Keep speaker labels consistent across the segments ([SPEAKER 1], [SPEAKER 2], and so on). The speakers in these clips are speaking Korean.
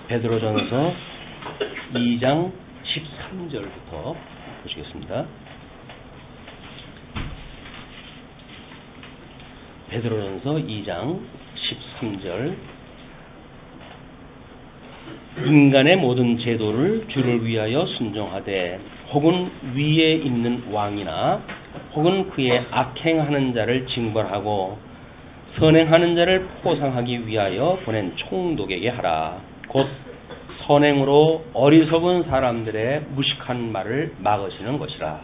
[SPEAKER 1] 베드로전서 2장 13절부터 보시겠습니다. 베드로전서 2장 13절. 인간의 모든 제도를 주를 위하여 순종하되 혹은 위에 있는 왕이나 혹은 그의 악행하는 자를 징벌하고 선행하는 자를 포상하기 위하여 보낸 총독에게 하라. 곧 선행으로 어리석은 사람들의 무식한 말을 막으시는 것이라.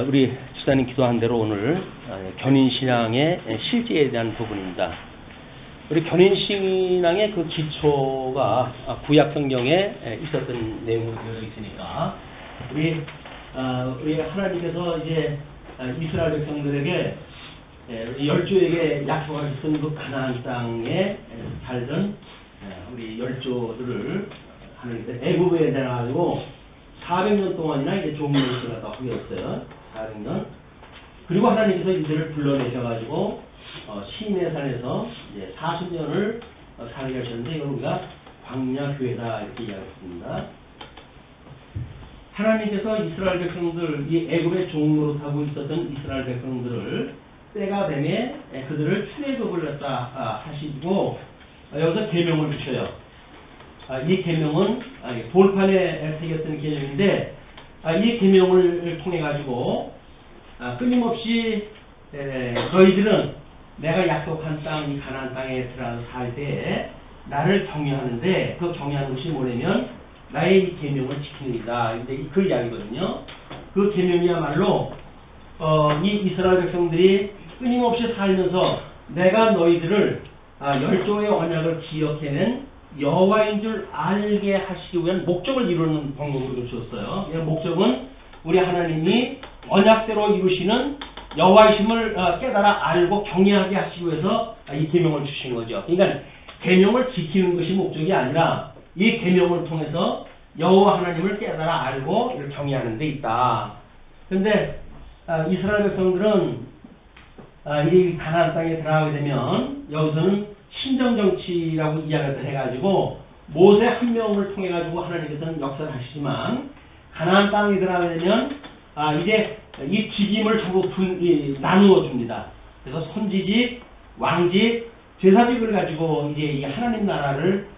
[SPEAKER 1] 우리 집사님 기도한 대로 오늘 견인신앙의 실제에 대한 부분입니다. 우리 견인신앙의 그 기초가 구약성경에 있었던 내용으로 되어 있으니까 우리 하나님께서 이제 이스라엘 백성들에게 열조에게 약속하셨던 그 가나안 땅에 살던 우리 열조들을 하나님께서 애굽에 내놔가지고 400년 동안이나 이제 종로를 갖다 후였어요. 400년. 그리고 하나님께서 이들을 불러내셔가지고 시내 산에서 이제 40년을 살게 하셨는데 이걸 우리가 광야 교회다 이렇게 이야기했습니다. 하나님께서 이스라엘 백성들, 이 애굽의 종노릇하고 있었던 이스라엘 백성들을 때가 되면 그들을 출애굽을 갖다 하시고 여기서 계명을 주셔요. 이 계명은 돌판에 새겼던 계명인데 이 계명을 통해 가지고 끊임없이 너희들은 내가 약속한 땅, 이 가나안 땅에 들어가서 살 때 나를 경외하는데 그 경외하는 것이 뭐냐면 나의 이 계명을 지키는 이다. 그 이야기거든요. 그 계명이야말로 이 이스라엘 백성들이 끊임없이 살면서 내가 너희들을 열조의 언약을 기억해낸 여호와인 줄 알게 하시기 위한 목적을 이루는 방법으로 주었어요. 이 목적은 우리 하나님이 언약대로 이루시는 여호와이심을 깨달아 알고 경외하게 하시기 위해서 이 계명을 주신 거죠. 그러니까 계명을 지키는 것이 목적이 아니라 이 계명을 통해서 여호와 하나님을 깨달아 알고 이를 경외하는 데 있다. 그런데 이스라엘 백성들은 이 가나안 땅에 들어가게 되면 여기서는 신정정치라고 이야기를 해가지고 모세 한 명을 통해 가지고 하나님께서는 역사를 하시지만 가나안 땅에 들어가게 되면 이제 이 직임을 전부 나누어 줍니다. 그래서 선지직, 왕직, 제사직을 가지고 이제 이 하나님 나라를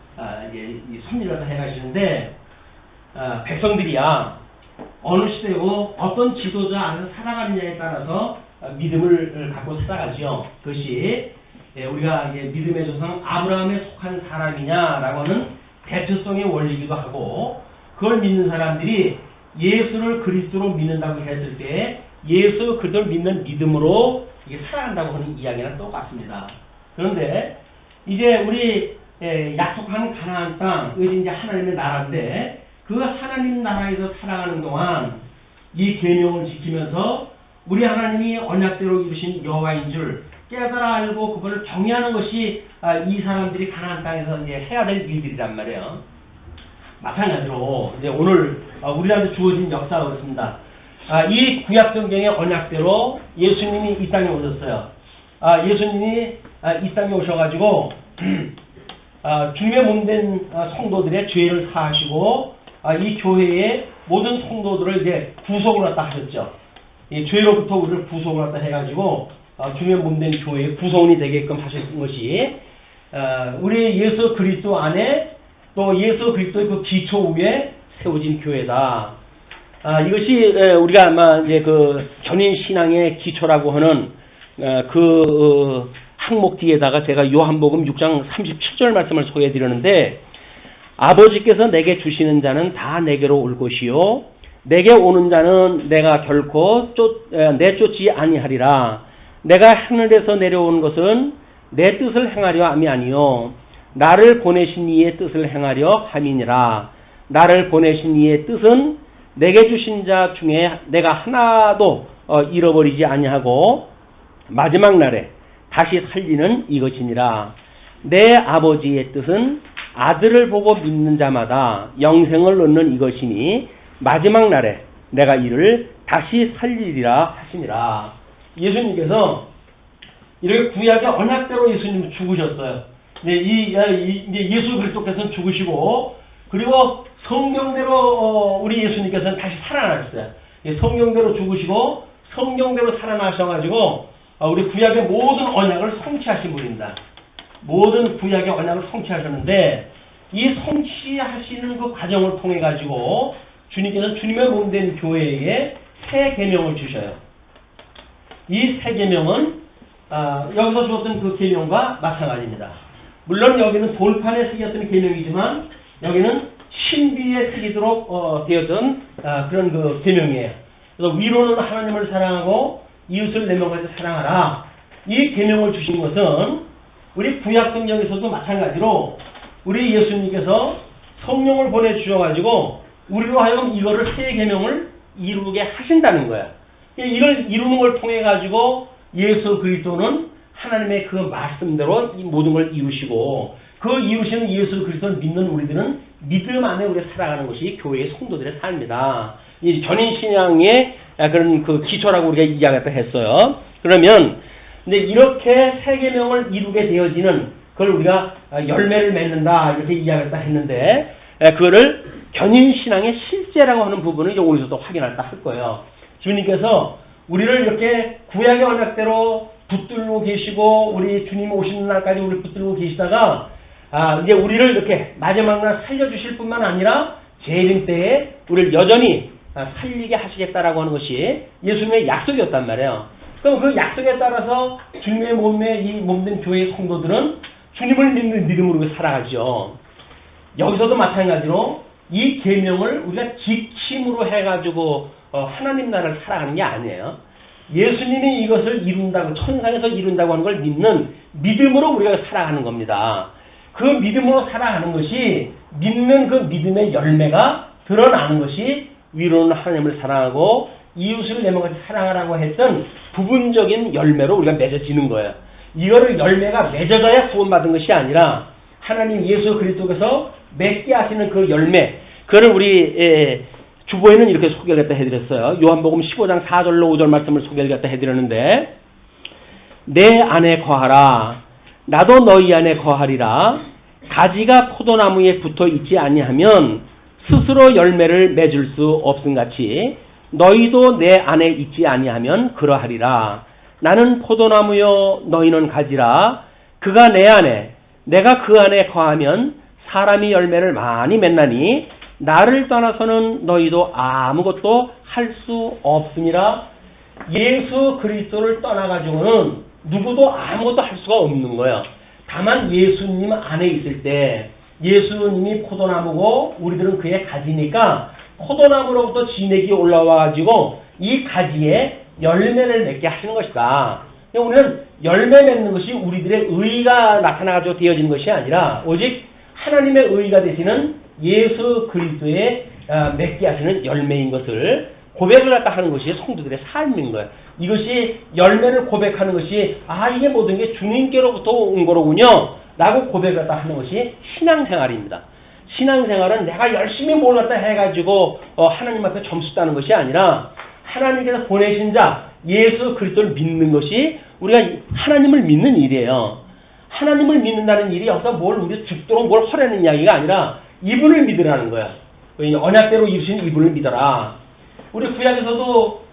[SPEAKER 1] 이제 섭리를 해가시는데 백성들이야 어느 시대고 어떤 지도자 안에서 살아가느냐에 따라서 믿음을 갖고 살아가죠. 그것이 우리가 이제 믿음의 조상 아브라함에 속한 사람이냐라고 하는 대표성의 원리이기도 하고 그걸 믿는 사람들이 예수를 그리스도로 믿는다고 했을 때 예수 그리스도를 믿는 믿음으로 이게 살아간다고 하는 이야기랑 똑같습니다. 그런데 이제 우리 약속한 가나안 땅, 이것이 이제 하나님의 나라인데 그 하나님 나라에서 살아가는 동안 이 계명을 지키면서 우리 하나님이 언약대로 이루신 여호와인 줄 깨달아 알고 그것을 경외하는 것이 이 사람들이 가나안 땅에서 이제 해야 될 일들이란 말이에요. 마찬가지로 이제 오늘 우리한테 주어진 역사가 그렇습니다. 이 구약성경의 언약대로 예수님이 이 땅에 오셨어요. 예수님이 이 땅에 오셔가지고 주님의 몸된 성도들의 죄를 사하시고 이 교회의 모든 성도들을 이제 구속을 갖다 하셨죠. 이 죄로부터 우리를 구속을 갖다 해가지고 주님의 몸된 교회의 구성원이 되게끔 하신 것이 우리 예수 그리스도 안에 또 예수 그리스도의 그 기초 위에 세워진 교회다. 이것이 우리가 아마 이제 그 견인 신앙의 기초라고 하는 그 항목 뒤에다가 제가 요한복음 6장 37절 말씀을 소개해 드렸는데 아버지께서 내게 주시는 자는 다 내게로 올 것이요 내게 오는 자는 내가 결코 내쫓지 아니하리라. 내가 하늘에서 내려온 것은 내 뜻을 행하려 함이 아니요 나를 보내신 이의 뜻을 행하려 함이니라. 나를 보내신 이의 뜻은 내게 주신 자 중에 내가 하나도 잃어버리지 아니하고 마지막 날에 다시 살리는 이것이니라. 내 아버지의 뜻은 아들을 보고 믿는 자마다 영생을 얻는 이것이니 마지막 날에 내가 이를 다시 살리리라 하시니라. 예수님께서 이렇게 구약의 언약대로 예수님이 죽으셨어요. 이제 예수 그리스도께서는 죽으시고 그리고 성경대로 우리 예수님께서는 다시 살아나셨어요. 성경대로 죽으시고 성경대로 살아나셔가지고 우리 구약의 모든 언약을 성취하신 분입니다. 모든 구약의 언약을 성취하셨는데 이 성취하시는 그 과정을 통해 가지고 주님께서는 주님의 몸된 교회에 새 계명을 주셔요. 이 새 계명은 여기서 주었던 그 계명과 마찬가지입니다. 물론 여기는 돌판에 쓰였던 계명이지만 여기는 신비에 쓰이도록 되었던 그런 그 계명이에요. 그래서 위로는 하나님을 사랑하고 이웃을 내 몸같이 사랑하라. 이 계명을 주신 것은 우리 구약 성경에서도 마찬가지로 우리 예수님께서 성령을 보내주셔가지고 우리로 하여금 이거를 새 계명을 이루게 하신다는 거야. 이걸 이루는 걸 통해 가지고 예수 그리스도는 하나님의 그 말씀대로 이 모든 걸 이루시고 그 이루시는 예수 그리스도를 믿는 우리들은 믿음 안에 우리가 살아가는 것이 교회의 성도들의 삶이다. 이 전인 신앙의 그런 그 기초라고 우리가 이야기했다 했어요. 그러면 이제 이렇게 새 계명을 이루게 되어지는 그걸 우리가 열매를 맺는다 이렇게 이야기했다 했는데 그거를 견인 신앙의 실제라고 하는 부분을 이제 오늘도 확인할 할 거예요. 주님께서 우리를 이렇게 구약의 언약대로 붙들고 계시고 우리 주님 오시는 날까지 우리를 붙들고 계시다가 이제 우리를 이렇게 마지막 날 살려주실 뿐만 아니라 재림 때에 우리를 여전히 살리게 하시겠다라고 하는 것이 예수님의 약속이었단 말이에요. 그럼 그 약속에 따라서 주님의 몸에 이 몸된 교회의 성도들은 주님을 믿는 믿음으로 살아가죠. 여기서도 마찬가지로 이 계명을 우리가 지킴으로 해가지고 하나님 나라를 살아가는 게 아니에요. 예수님이 이것을 이룬다고 천상에서 이룬다고 하는 걸 믿는 믿음으로 우리가 살아가는 겁니다. 그 믿음으로 살아가는 것이 믿는 그 믿음의 열매가 드러나는 것이 위로는 하나님을 사랑하고 이웃을 내 몸같이 사랑하라고 했던 부분적인 열매로 우리가 맺어지는 거예요. 이거를 열매가 맺어져야 구원받은 것이 아니라 하나님 예수 그리스도께서 맺게 하시는 그 열매, 그거를 우리 주보에는 이렇게 소개를 갖다 해드렸어요. 요한복음 15장 4절로 5절 말씀을 소개를 갖다 해드렸는데, 내 안에 거하라 나도 너희 안에 거하리라. 가지가 포도나무에 붙어 있지 아니하면 스스로 열매를 맺을 수 없음같이 너희도 내 안에 있지 아니하면 그러하리라. 나는 포도나무요 너희는 가지라. 그가 내 안에 내가 그 안에 거하면 사람이 열매를 많이 맺나니 나를 떠나서는 너희도 아무것도 할 수 없음이라. 예수 그리스도를 떠나가지고는 누구도 아무것도 할 수가 없는 거예요. 다만 예수님 안에 있을 때 예수님이 포도나무고 우리들은 그의 가지니까 포도나무로부터 진액이 올라와가지고 이 가지에 열매를 맺게 하시는 것이다. 우리는 열매 맺는 것이 우리들의 의가 나타나가지고 되어지는 것이 아니라 오직 하나님의 의가 되시는 예수 그리스도의 맺게 하시는 열매인 것을 고백을 갖다 하는 것이 성도들의 삶인 거예요. 이것이 열매를 고백하는 것이 이게 모든 게 주님께로부터 온 거로군요 라고 고백을 갖다 하는 것이 신앙생활입니다. 신앙생활은 내가 열심히 뭘 갖다 해가지고 하나님 앞에 점수 따는 것이 아니라 하나님께서 보내신 자 예수 그리스도를 믿는 것이 우리가 하나님을 믿는 일이에요. 하나님을 믿는다는 일이 여기서 뭘 우리 죽도록 뭘 허라는 이야기가 아니라 이분을 믿으라는 거야. 언약대로 이루신 이분을 믿어라. 우리 구약에서도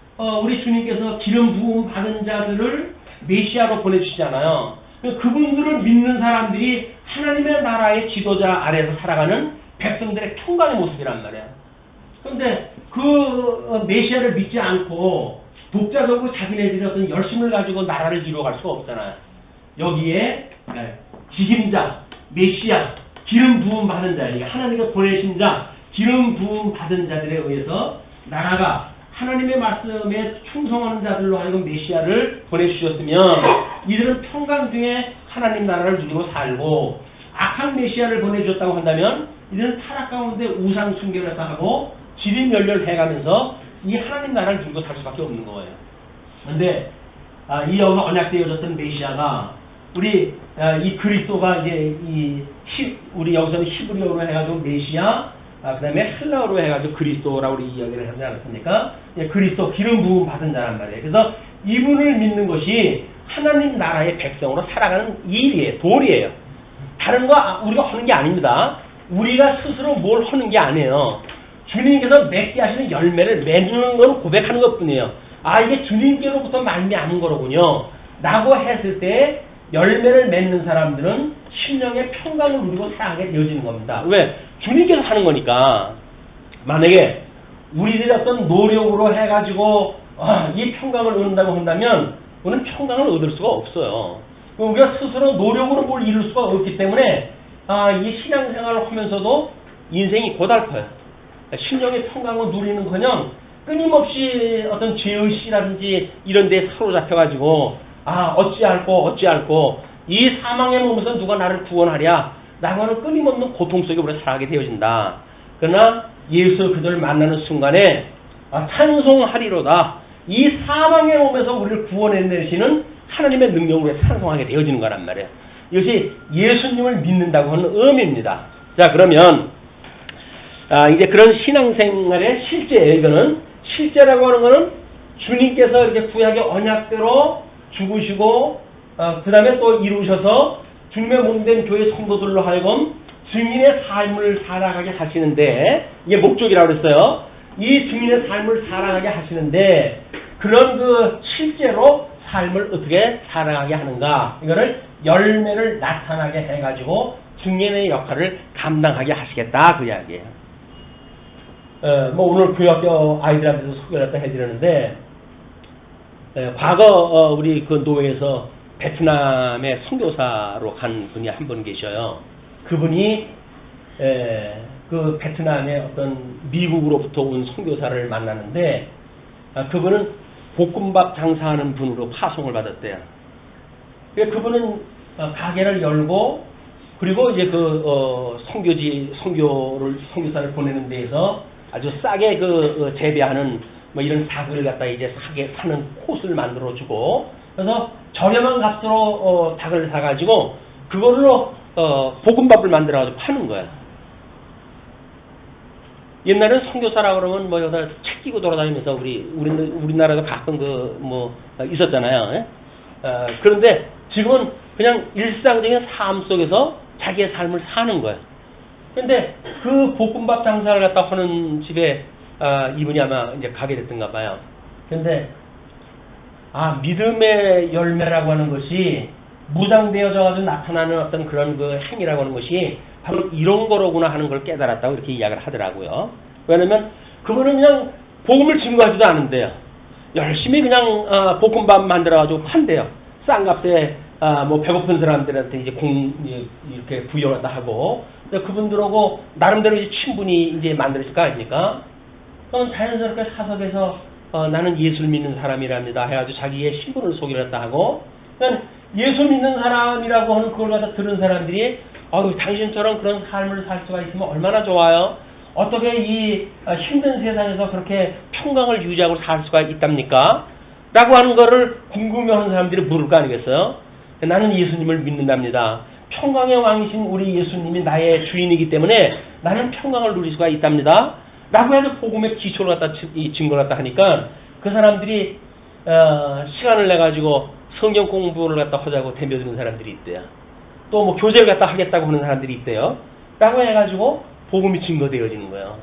[SPEAKER 1] 우리 주님께서 기름 부음 받은 자들을 메시아로 보내주시잖아요. 그분들을 믿는 사람들이 하나님의 나라의 지도자 아래에서 살아가는 백성들의 평강의 모습이란 말이야. 그런데 그 메시아를 믿지 않고 독자적으로 자기네들이 어떤 열심을 가지고 나라를 이루어갈 수가 없잖아요. 여기에 지kim자, 메시아, 기름 부음 받은 자, 하나님께서 보내신 자, 기름 부음 받은 자들에 의해서 나라가 하나님의 말씀에 충성하는 자들로 하여금 메시아를 보내주셨으면 이들은 평강 중에 하나님 나라를 누리고 살고, 악한 메시아를 보내주셨다고 한다면 이들은 타락 가운데 우상 숭배를 하고 지림멸렬해가면서 이 하나님 나라를 누리고 살 수밖에 없는 거예요. 그런데 이 여기 언약되어졌던 메시아가 우리 이 그리스도가 이제 우리 여기서는 히브리어로 해가지고 메시아, 그 다음에 헬라어로 해가지고 그리스도라고 우리 이야기를 하지 않았습니까? 그리스도 기름 부음 받은 자란 말이에요. 그래서 이분을 믿는 것이 하나님 나라의 백성으로 살아가는 일이에요. 도리예요. 다른 거 우리가 하는 게 아닙니다. 우리가 스스로 뭘 하는 게 아니에요. 주님께서 맺게 하시는 열매를 맺는 건 고백하는 것뿐이에요. 아, 이게 주님께로부터 말미암은 거로군요. 라고 했을 때 열매를 맺는 사람들은 심령의 평강을 누리고 살아가게 되어지는 겁니다. 왜? 주님께서 하는 거니까. 만약에 우리들이 어떤 노력으로 해가지고 이 평강을 얻는다고 한다면 우리는 평강을 얻을 수가 없어요. 우리가 스스로 노력으로 뭘 이룰 수가 없기 때문에 이 신앙생활을 하면서도 인생이 고달퍼요. 심령의 평강을 누리는커녕 끊임없이 어떤 죄의식이라든지 이런 데에 사로잡혀가지고 어찌할꼬 이 사망의 몸에서 누가 나를 구원하랴 라고 하는 끊임없는 고통 속에 우리가 살아가게 되어진다. 그러나 예수 그들을 만나는 순간에 찬송하리로다. 이 사망의 몸에서 우리를 구원해내시는 하나님의 능력으로 찬송하게 되어지는 거란 말이에요. 이것이 예수님을 믿는다고 하는 의미입니다. 자, 그러면 이제 그런 신앙생활의 실제예요. 이거는 실제라고 하는 거는 주님께서 이렇게 구약의 언약대로 죽으시고 그 다음에 또 이루셔서 주님의 몸된 교회 성도들로 하여금 증인의 삶을 살아가게 하시는데, 이게 목적이라고 그랬어요. 이 증인의 삶을 살아가게 하시는데 그런 그 실제로 삶을 어떻게 살아가게 하는가, 이거를 열매를 나타나게 해가지고 증인의 역할을 감당하게 하시겠다, 그 이야기예요. 오늘 교회학교 아이들한테도 소개를 해드렸는데, 과거 우리 그 노회에서 베트남의 선교사로 간 분이 한 분 계셔요. 그분이 그 베트남의 어떤 미국으로부터 온 선교사를 만나는데, 그분은 볶음밥 장사하는 분으로 파송을 받았대요. 그분은 가게를 열고, 그리고 이제 그 선교사를 보내는 데에서 아주 싸게 재배하는 이런 닭을 갖다 이제 사는 코스를 만들어 주고, 그래서 저렴한 값으로 닭을 사가지고 그걸로 볶음밥을 만들어가지고 파는 거야. 옛날에는 선교사라 그러면 여기다 책 끼고 돌아다니면서 우리나라도 가끔 있었잖아요. 그런데 지금은 그냥 일상적인 삶 속에서 자기의 삶을 사는 거야. 근데 그 볶음밥 장사를 갖다 하는 집에 이분이 아마 이제 가게 됐던가 봐요. 근데 믿음의 열매라고 하는 것이 무장되어져 가지고 나타나는 어떤 그런 그 행위라고 하는 것이 바로 이런 거로구나 하는 걸 깨달았다고 이렇게 이야기를 하더라고요. 왜냐면 그분은 그냥 복음을 증거하지도 않은데요. 열심히 그냥 볶음밥 만들어가지고 판대요. 싼 값에 배고픈 사람들한테 이제 이렇게 부여하다 하고, 그분들하고 나름대로 이제 친분이 이제 만들어질 거 아닙니까? 그럼 자연스럽게 사석에서 나는 예수를 믿는 사람이랍니다 해가지고 자기의 신분을 소개를 했다 하고, 그러니까 예수 믿는 사람이라고 하는 그걸 갖다 들은 사람들이 당신처럼 그런 삶을 살 수가 있으면 얼마나 좋아요. 어떻게 이 힘든 세상에서 그렇게 평강을 유지하고 살 수가 있답니까? 라고 하는 거를 궁금해하는 사람들이 물을 거 아니겠어요? 나는 예수님을 믿는답니다. 평강의 왕이신 우리 예수님이 나의 주인이기 때문에 나는 평강을 누릴 수가 있답니다. 라고 해서 복음의 기초를 갖다 증거를 갖다 하니까 그 사람들이 시간을 내 가지고 성경 공부를 갖다 하자고 덤벼드는 사람들이 있대요. 또 교제를 갖다 하겠다고 하는 사람들이 있대요. 라고 해가지고 복음이 증거되어지는 거예요.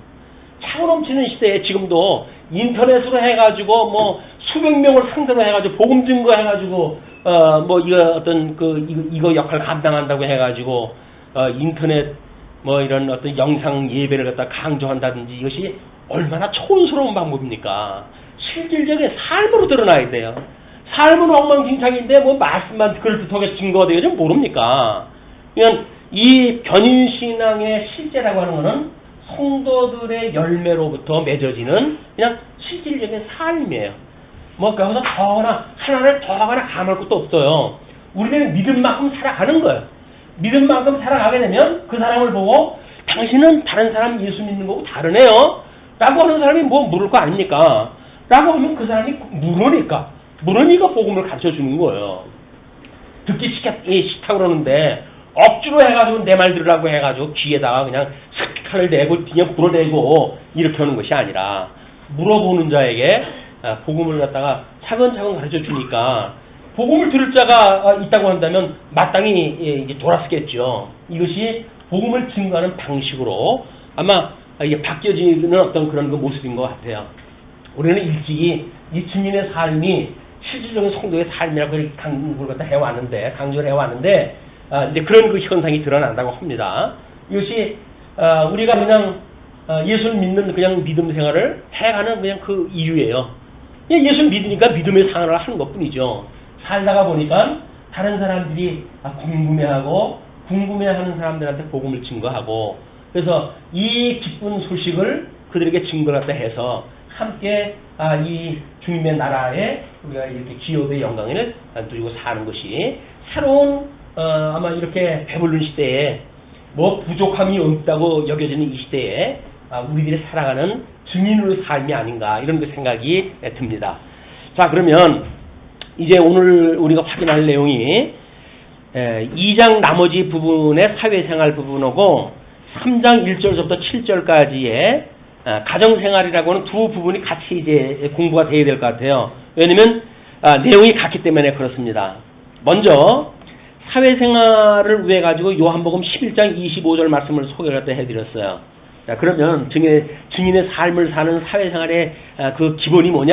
[SPEAKER 1] 차고 넘치는 시대에 지금도 인터넷으로 해가지고 수백 명을 상대로 해가지고 복음 증거해가지고 이거 역할 감당한다고 해가지고 인터넷 이런 어떤 영상 예배를 갖다 강조한다든지, 이것이 얼마나 촌스러운 방법입니까? 실질적인 삶으로 드러나야 돼요. 삶은 엉망진창인데 말씀만 그럴듯하게 증거되어지면 모릅니까? 그러니까 이 변인신앙의 실제라고 하는 것은 성도들의 열매로부터 맺어지는 그냥 실질적인 삶이에요. 거기서 하나를 더 하거나 감할 것도 없어요. 우리는 믿음만큼 살아가는 거예요. 믿음만큼 살아가게 되면 그 사람을 보고 당신은 다른 사람 예수 믿는 거고 다르네요 라고 하는 사람이 물을 거 아닙니까? 라고 하면 그 사람이 물으니까 복음을 가르쳐 주는 거예요. 듣기 싫다 그러는데 억지로 해가지고 내 말 들으라고 해가지고 귀에다가 그냥 스피커를 대고 그냥 불어대고 이렇게 하는 것이 아니라 물어보는 자에게 복음을 갖다가 차근차근 가르쳐 주니까 복음을 들을 자가 있다고 한다면 마땅히 이제 돌아서겠죠. 이것이 복음을 증거하는 방식으로 아마 이게 바뀌어지는 어떤 그런 그 모습인 것 같아요. 우리는 일찍이 이 주님의 삶이 실질적인 성도의 삶이라고 이렇게 강조를 해왔는데, 이제 그런 그 현상이 드러난다고 합니다. 이것이, 우리가 그냥, 예수를 믿는 그냥 믿음 생활을 해가는 그냥 그 이유예요. 그냥 예수를 믿으니까 믿음의 생활을 하는 것 뿐이죠. 살다가 보니까 다른 사람들이 궁금해하는 사람들한테 복음을 증거하고, 그래서 이 기쁜 소식을 그들에게 증거하다 해서 함께 이 주님의 나라에 우리가 이렇게 기업의 영광을 누리고 사는 것이 새로운 아마 이렇게 배부른 시대에 뭐 부족함이 없다고 여겨지는 이 시대에 우리들이 살아가는 증인으로 삶이 아닌가 이런 그 생각이 듭니다. 자, 그러면 이제 오늘 우리가 확인할 내용이 2장 나머지 부분의 사회생활 부분하고 3장 1절부터 7절까지의 가정생활이라고 하는 두 부분이 같이 이제 공부가 되어야 될 것 같아요. 왜냐면 내용이 같기 때문에 그렇습니다. 먼저 사회생활을 위해 가지고 요한복음 11장 25절 말씀을 소개를 해드렸어요. 자, 그러면 증인의 삶을 사는 사회생활의 그 기본이 뭐냐?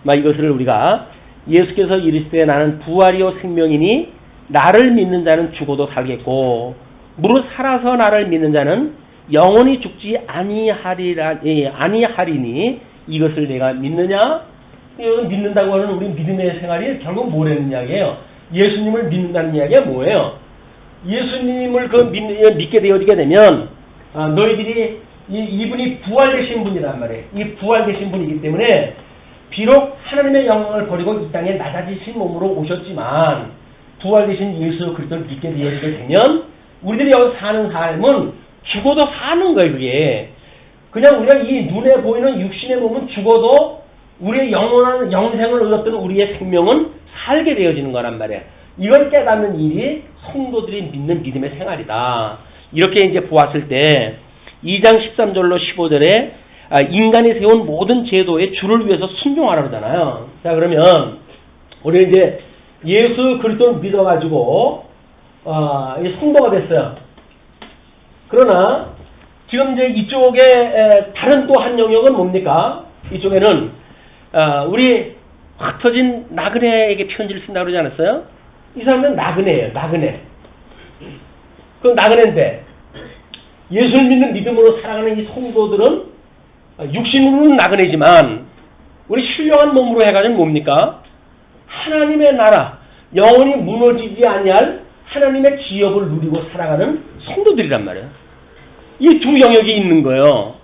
[SPEAKER 1] 이것을 우리가 예수께서 이르시되 나는 부활이요 생명이니 나를 믿는 자는 죽어도 살겠고 무릇 살아서 나를 믿는 자는 영원히 죽지 아니하리니 이것을 내가 믿느냐? 이것은 믿는다고 하는 우리 믿음의 생활이 결국 뭐라는 이야기예요? 예수님을 믿는다는 이야기가 뭐예요? 예수님을 믿게 되어지게 되면 너희들이 이분이 부활되신 분이란 말이에요. 이 부활되신 분이기 때문에 비록 하나님의 영광을 버리고 이 땅에 낮아지신 몸으로 오셨지만 부활되신 예수 그리스도를 믿게 되어지게 되면 우리들이 여기 사는 삶은 죽어도 사는 거예요. 그게 그냥 우리가 이 눈에 보이는 육신의 몸은 죽어도 우리의 영원한 영생을 얻었던 우리의 생명은 살게 되어지는 거란 말이에요. 이걸 깨닫는 일이 성도들이 믿는 믿음의 생활이다. 이렇게 이제 보았을 때 2장 13절로 15절에 인간이 세운 모든 제도의 주를 위해서 순종하라 그러잖아요. 자, 그러면 우리 이제 예수 그리스도를 믿어가지고 성도가 됐어요. 그러나 지금 이제 이쪽에 다른 또 한 영역은 뭡니까? 이쪽에는 우리 확 터진 나그네에게 편지를 쓴다고 그러지 않았어요? 이 사람은 나그네예요. 나그네. 그 나그네인데 예수를 믿는 믿음으로 살아가는 이 성도들은 육신으로는 나그네지만 우리 신령한 몸으로 해가지고 뭡니까? 하나님의 나라, 영원히 무너지지 아니할 하나님의 기업을 누리고 살아가는 성도들이란 말이에요. 이 두 영역이 있는 거예요.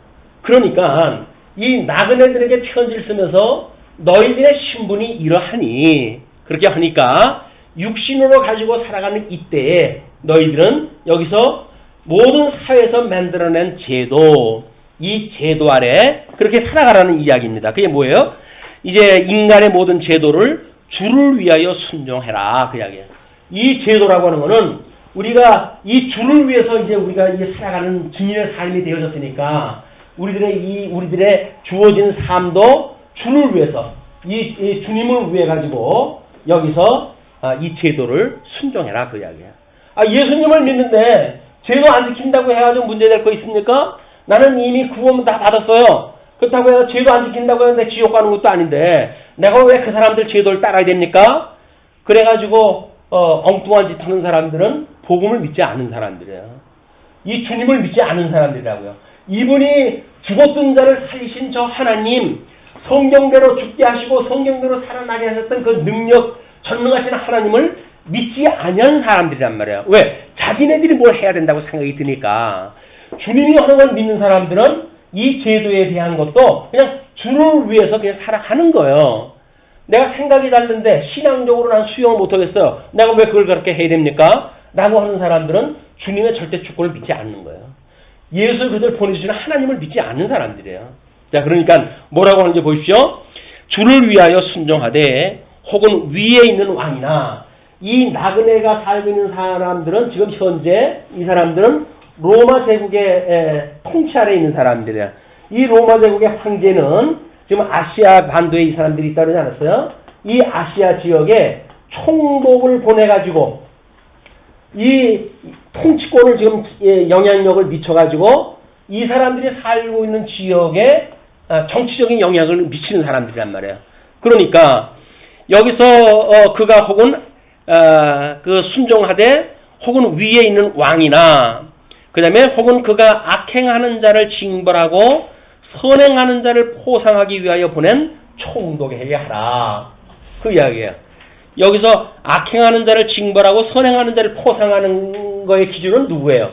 [SPEAKER 1] 그러니까 이 나그네들에게 편지를 쓰면서 너희들의 신분이 이러하니 그렇게 하니까 육신으로 가지고 살아가는 이때에 너희들은 여기서 모든 사회에서 만들어낸 제도, 이 제도 아래 그렇게 살아가라는 이야기입니다. 그게 뭐예요? 이제 인간의 모든 제도를 주를 위하여 순종해라 그 이야기예요. 이 제도라고 하는 거는 우리가 이 주를 위해서 이제 우리가 이제 살아가는 증인의 삶이 되어졌으니까 우리들의 주어진 삶도 주를 위해서 이 주님을 위해 가지고 여기서 이 제도를 순종해라 그 이야기예요. 예수님을 믿는데 제도 안 지킨다고 해가지고 문제될 거 있습니까? 나는 이미 구원 다 받았어요. 그렇다고 해서 제도 안 지킨다고 해서 내 지옥 가는 것도 아닌데 내가 왜 그 사람들 제도를 따라야 됩니까? 그래가지고 엉뚱한 짓 하는 사람들은 복음을 믿지 않는 사람들이에요. 이 주님을 믿지 않는 사람들이라고요. 이분이 죽었던 자를 살리신 저 하나님, 성경대로 죽게 하시고 성경대로 살아나게 하셨던 그 능력 전능하신 하나님을 믿지 않는 사람들이란 말이에요. 왜? 자기네들이 뭘 해야 된다고 생각이 드니까. 주님이 하는 걸 믿는 사람들은 이 제도에 대한 것도 그냥 주를 위해서 그냥 살아가는 거예요. 내가 생각이 다른데 신앙적으로 난 수용을 못하겠어요. 내가 왜 그걸 그렇게 해야 됩니까? 라고 하는 사람들은 주님의 절대 주권을 믿지 않는 거예요. 예수 그들 보내주시는 하나님을 믿지 않는 사람들이에요. 자, 그러니까 뭐라고 하는지 보십시오. 주를 위하여 순종하되 혹은 위에 있는 왕이나 이 나그네가 살고 있는 사람들은 지금 현재 이 사람들은 로마 제국의 통치 아래에 있는 사람들이에요. 이 로마 제국의 황제는 지금 아시아 반도에 이 사람들이 있다고 그러지 않았어요? 이 아시아 지역에 총독을 보내가지고 이 통치권을 지금 영향력을 미쳐가지고 이 사람들이 살고 있는 지역에 정치적인 영향을 미치는 사람들이란 말이에요. 그러니까 여기서 그가 혹은 그 순종하되 혹은 위에 있는 왕이나 그 다음에 혹은 그가 악행하는 자를 징벌하고 선행하는 자를 포상하기 위하여 보낸 총독에게 하라. 그 이야기예요. 여기서 악행하는 자를 징벌하고 선행하는 자를 포상하는 거의 기준은 누구예요?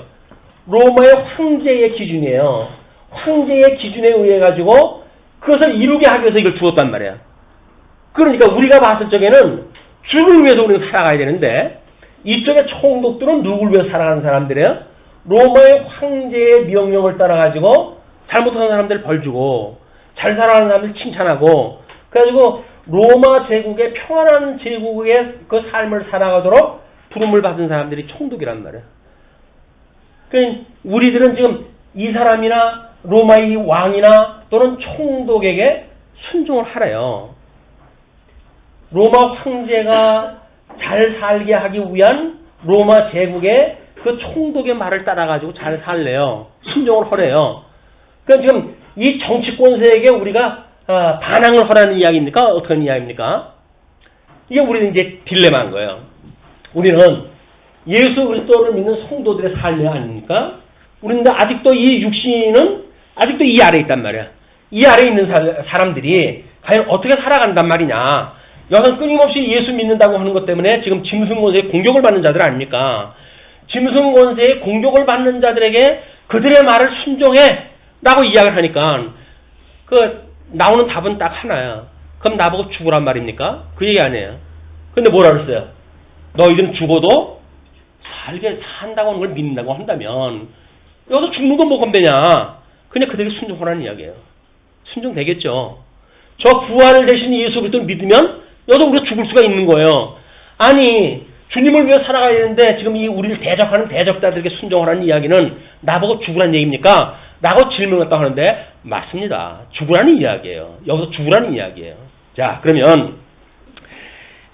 [SPEAKER 1] 로마의 황제의 기준이에요. 황제의 기준에 의해 가지고 그것을 이루게 하기 위해서 이걸 두었단 말이에요. 그러니까 우리가 봤을 적에는 주를 위해서 우리는 살아가야 되는데 이쪽에 총독들은 누구를 위해서 살아가는 사람들이에요? 로마의 황제의 명령을 따라가지고 잘못하는 사람들 벌 주고 잘 살아가는 사람들 칭찬하고 그래가지고 로마 제국의 평안한 제국의 그 삶을 살아가도록 부름을 받은 사람들이 총독이란 말이에요. 그러니까 우리들은 지금 이 사람이나 로마의 왕이나 또는 총독에게 순종을 하래요. 로마 황제가 잘 살게 하기 위한 로마 제국의 그 총독의 말을 따라가지고 잘 살래요. 순종을 하래요. 그러니까 지금 이 정치권세에게 우리가 반항을 하라는 이야기입니까? 어떤 이야기입니까? 이게 우리는 이제 딜레마인 거예요. 우리는 예수 그리스도를 믿는 성도들의 삶이 아닙니까? 우리는 아직도 이 육신은 아직도 이 아래에 있단 말이야. 이 아래에 있는 사람들이 과연 어떻게 살아간단 말이냐. 여기서 끊임없이 예수 믿는다고 하는 것 때문에 지금 짐승권세의 공격을 받는 자들 아닙니까? 짐승권세의 공격을 받는 자들에게 그들의 말을 순종해 라고 이야기를 하니까 나오는 답은 딱 하나야. 그럼 나보고 죽으란 말입니까? 그 얘기 아니에요. 근데 뭐라 그랬어요? 너희들은 죽어도 살게 산다고 하는 걸 믿는다고 한다면 여기서 죽는 건 뭐 건배냐? 그냥 그들에게 순종하라는 이야기예요. 순종되겠죠. 저 부활을 대신 예수 그리스도를 믿으면 여기서 우리가 죽을 수가 있는 거예요. 아니 주님을 위해 살아가야 되는데 지금 이 우리를 대적하는 대적자들에게 순종하라는 이야기는 나보고 죽으라는 얘기입니까? 라고 질문을 했다고 하는데 맞습니다. 죽으라는 이야기예요. 여기서 죽으라는 이야기예요. 자 그러면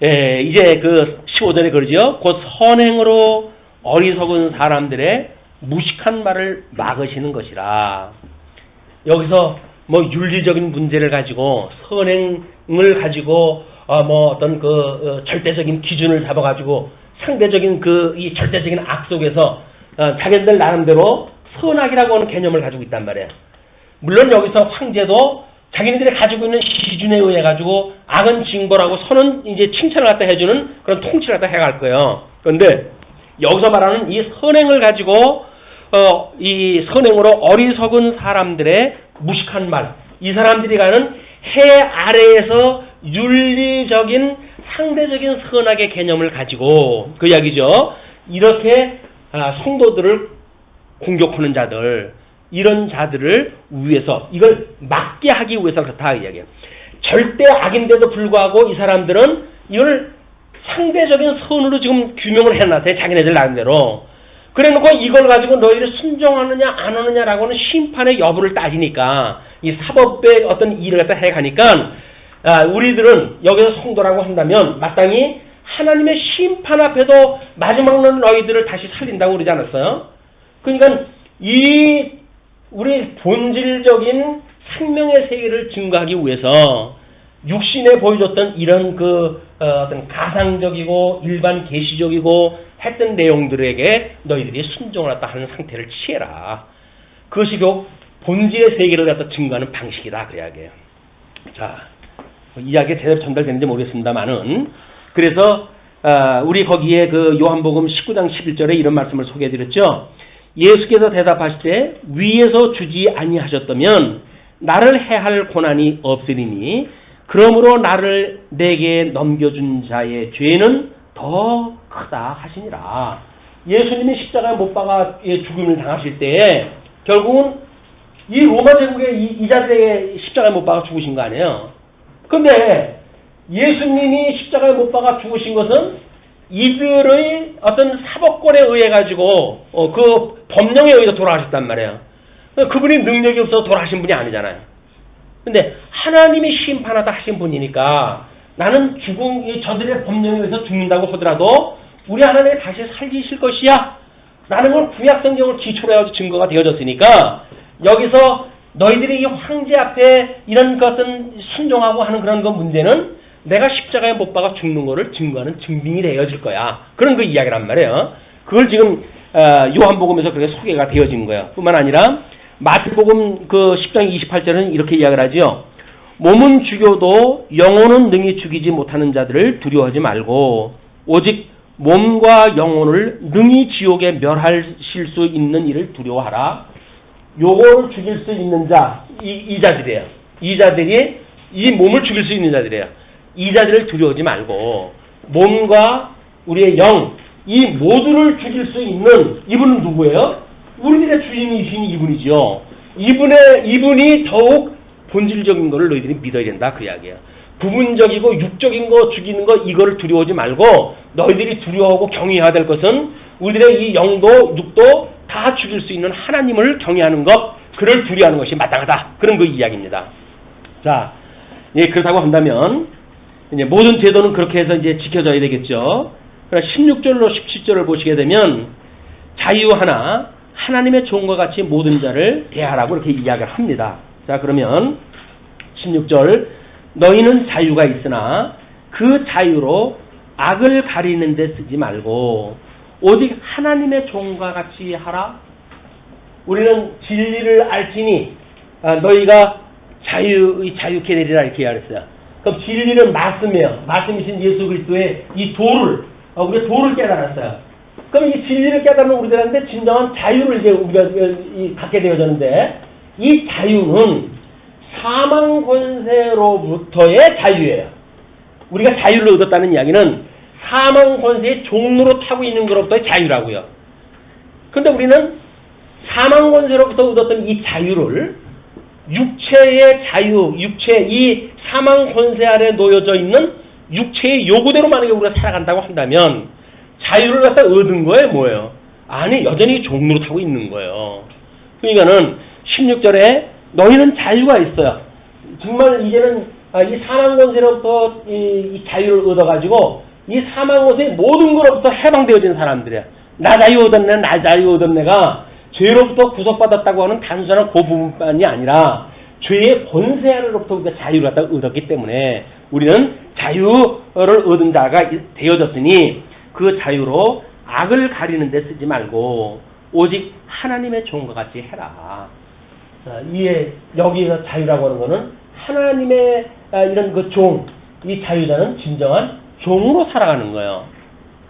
[SPEAKER 1] 이제 그 15절에 그러죠. 곧 선행으로 어리석은 사람들의 무식한 말을 막으시는 것이라. 여기서 뭐 윤리적인 문제를 가지고 선행을 가지고 뭐 어떤 그 절대적인 기준을 잡아가지고 상대적인 이 절대적인 악 속에서 자기들 나름대로 선악이라고 하는 개념을 가지고 있단 말이에요. 물론 여기서 황제도 자기네들이 가지고 있는 기준에 의해 가지고 악은 징벌하고 선은 이제 칭찬을 갖다 해주는 그런 통치를 갖다 해갈 거예요. 그런데 여기서 말하는 이 선행을 가지고 이 선행으로 어리석은 사람들의 무식한 말, 이 사람들이 가는 해 아래에서 윤리적인 상대적인 선악의 개념을 가지고 그 이야기죠. 이렇게 성도들을 공격하는 자들, 이런 자들을 위해서 이걸 막게 하기 위해서 그렇다 이야기예요. 절대 악인데도 불구하고 이 사람들은 이걸 상대적인 선으로 지금 규명을 해놨어요. 자기네들 나름대로. 그래놓고 이걸 가지고 너희를 순종하느냐 안 하느냐라고는 심판의 여부를 따지니까 이 사법의 어떤 일을 갖다 해가니까 우리들은 여기서 성도라고 한다면 마땅히 하나님의 심판 앞에도 마지막은 너희들을 다시 살린다고 그러지 않았어요? 그러니까 이 우리 본질적인 생명의 세계를 증거하기 위해서 육신에 보여줬던 이런 어떤 가상적이고 일반 계시적이고 했던 내용들에게 너희들이 순종을 갖다 하는 상태를 취해라. 그것이 곧 본질의 세계를 갖다 증거하는 방식이다. 그 이야기예요. 자, 이야기가 제대로 전달되는지 모르겠습니다만은 그래서 우리 거기에 그 요한복음 19장 11절에 이런 말씀을 소개해드렸죠. 예수께서 대답하시되 위에서 주지 아니하셨다면 나를 해할 고난이 없으리니 그러므로 나를 내게 넘겨준 자의 죄는 더 크다 하시니라. 예수님이 십자가에 못 박아 죽음을 당하실 때 결국은 이 로마 제국의 이 자들에게 십자가에 못 박아 죽으신 거 아니에요. 그런데 예수님이 십자가에 못 박아 죽으신 것은 이들의 어떤 사법권에 의해 가지고 그 법령에 의해서 돌아가셨단 말이에요. 그분이 능력이 없어서 돌아가신 분이 아니잖아요. 근데 하나님이 심판하다 하신 분이니까 나는 저들의 법령에 의해서 죽는다고 하더라도 우리 하나님이 다시 살리실 것이야 라는 걸 구약 성경을 기초로 해서 증거가 되어졌으니까 여기서 너희들이 이 황제 앞에 이런 것은 순종하고 하는 그런 거 문제는 내가 십자가에 못 박아 죽는 거를 증거하는 증빙이 되어질 거야. 그런 그 이야기란 말이에요. 그걸 지금 요한복음에서 그렇게 소개가 되어진 거예요. 뿐만 아니라 마태복음 그 10장 28절은 이렇게 이야기를 하죠. 몸은 죽여도 영혼은 능히 죽이지 못하는 자들을 두려워하지 말고 오직 몸과 영혼을 능히 지옥에 멸하실 수 있는 이를 두려워하라. 요거를 죽일 수 있는 자, 이 자들이에요. 이 자들이 이 몸을 죽일 수 있는 자들이에요. 이 자들을 두려워하지 말고 몸과 우리의 영, 이 모두를 죽일 수 있는 이분은 누구예요? 우리들의 주인이신 이분이죠. 이분이 더욱 본질적인 거를 너희들이 믿어야 된다 그 이야기예요. 부분적이고 육적인 거 죽이는 거 이거를 두려워하지 말고 너희들이 두려워하고 경외해야 될 것은 우리들의 이 영도 육도 다 죽일 수 있는 하나님을 경외하는 것, 그를 두려워하는 것이 마땅하다. 그런 그 이야기입니다. 자, 예, 그렇다고 한다면 이제 모든 제도는 그렇게 해서 이제 지켜져야 되겠죠. 그러나 16절로 17절을 보시게 되면 자유 하나 하나님의 종과 같이 모든 자를 대하라고 이렇게 이야기를 합니다. 자, 그러면 16절 너희는 자유가 있으나 그 자유로 악을 가리는 데 쓰지 말고 오직 하나님의 종과 같이 하라. 우리는 진리를 알지니 너희가 자유케 되리라 이렇게 이야기했어요. 그럼 진리는 말씀이에요. 말씀이신 예수 그리스도의 이 도를 우리가 도를 깨달았어요. 그럼 이 진리를 깨달은 우리들한테 진정한 자유를 이제 우리가 갖게 되어졌는데 이 자유는 사망 권세로부터의 자유예요. 우리가 자유를 얻었다는 이야기는 사망 권세의 종로로 타고 있는 것로부터의 자유라고요. 그런데 우리는 사망 권세로부터 얻었던 이 자유를 육체의 자유, 이 사망 권세 아래 놓여져 있는 육체의 요구대로 만약에 우리가 살아간다고 한다면 자유를 갖다 얻은 거예요, 뭐예요? 아니, 여전히 종로로 타고 있는 거예요. 그러니까는 16절에 너희는 자유가 있어요. 정말 이제는 이 사망 권세로부터 이 자유를 얻어가지고 이 사망 권세의 모든 것로부터 해방되어진 사람들이야. 나 자유 얻었네가 죄로부터 구속받았다고 하는 단순한 그 부분만이 아니라 죄의 권세 아래로부터 우리가 자유를 갖다 얻었기 때문에 우리는 자유를 얻은 자가 되어졌으니 그 자유로 악을 가리는 데 쓰지 말고 오직 하나님의 종과 같이 해라. 자, 여기서 자유라고 하는 것은 하나님의 이런 그 종, 이 자유자는 진정한 종으로 살아가는 거예요.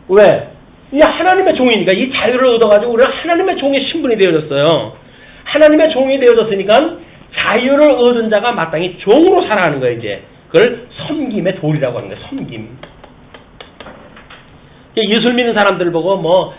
[SPEAKER 1] 왜? 이 하나님의 종이니까 이 자유를 얻어가지고 우리는 하나님의 종의 신분이 되어졌어요. 하나님의 종이 되어졌으니까 자유를 얻은 자가 마땅히 종으로 살아가는 거예요, 이제. 그걸 섬김의 도리라고 하는 거예요, 섬김. 예술 믿는 사람들 보고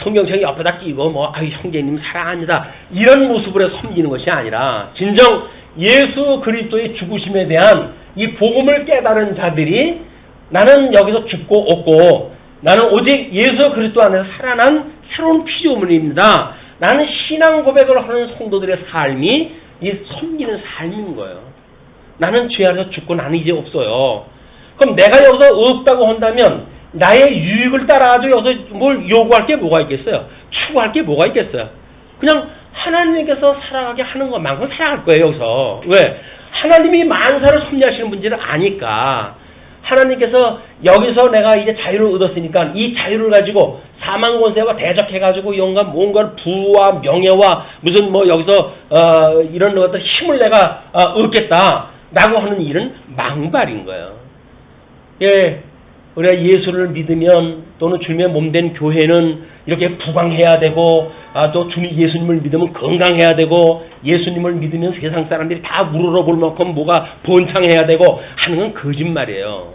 [SPEAKER 1] 성경책이 옆에다 끼고 형제님 사랑합니다. 이런 모습으로 섬기는 것이 아니라 진정 예수 그리스도의 죽으심에 대한 이 복음을 깨달은 자들이 나는 여기서 죽고 없고 나는 오직 예수 그리스도 안에서 살아난 새로운 피조물입니다. 나는 신앙 고백을 하는 성도들의 삶이 이 섬기는 삶인 거예요. 나는 죄 안에서 죽고 나는 이제 없어요. 그럼 내가 여기서 없다고 한다면 나의 유익을 따라가지고 여기서 뭘 요구할 게 뭐가 있겠어요? 추구할 게 뭐가 있겠어요? 그냥 하나님께서 살아가게 하는 것만큼 살아갈 거예요, 여기서. 왜? 하나님이 만사를 섭리하시는 분들을 아니까. 하나님께서 여기서 내가 이제 자유를 얻었으니까 이 자유를 가지고 사망 권세와 대적해가지고 뭔가 부와 명예와 무슨 여기서 이런 어떤 힘을 내가 얻겠다라고 하는 일은 망발인 거예요. 예. 우리가 예수를 믿으면 또는 주님의 몸된 교회는 이렇게 부강해야 되고 또 주님 예수님을 믿으면 건강해야 되고 예수님을 믿으면 세상 사람들이 다 우러러볼 만큼 뭐가 번창해야 되고 하는 건 거짓말이에요.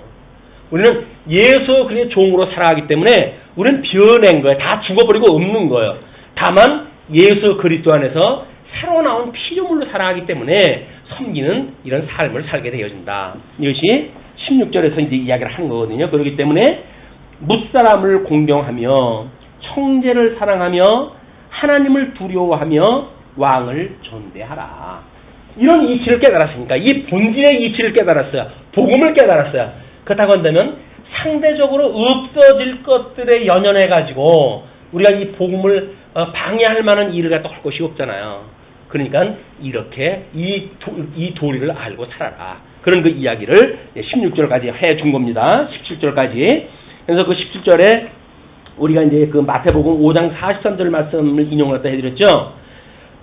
[SPEAKER 1] 우리는 예수 그리스도의 종으로 살아가기 때문에 우리는 변한 거예요. 다 죽어버리고 없는 거예요. 다만 예수 그리스도 안에서 새로 나온 피조물로 살아가기 때문에 섬기는 이런 삶을 살게 되어진다. 이것이 16절에서 이제 이야기를 하는 거거든요. 그렇기 때문에 뭇사람을 공경하며 청제를 사랑하며 하나님을 두려워하며 왕을 존대하라. 이런 이치를 깨달았으니까 이 본질의 이치를 깨달았어요. 복음을 깨달았어요. 그렇다고 한다면 상대적으로 없어질 것들에 연연해가지고 우리가 이 복음을 방해할 만한 일을 갖다 할 것이 없잖아요. 그러니까 이렇게 이 도리를 알고 살아라. 그런 그 이야기를 16절까지 해준 겁니다. 17절까지. 그래서 그 17절에 우리가 이제 그 마태복음 5장 43절 말씀을 인용을 갖다 해드렸죠.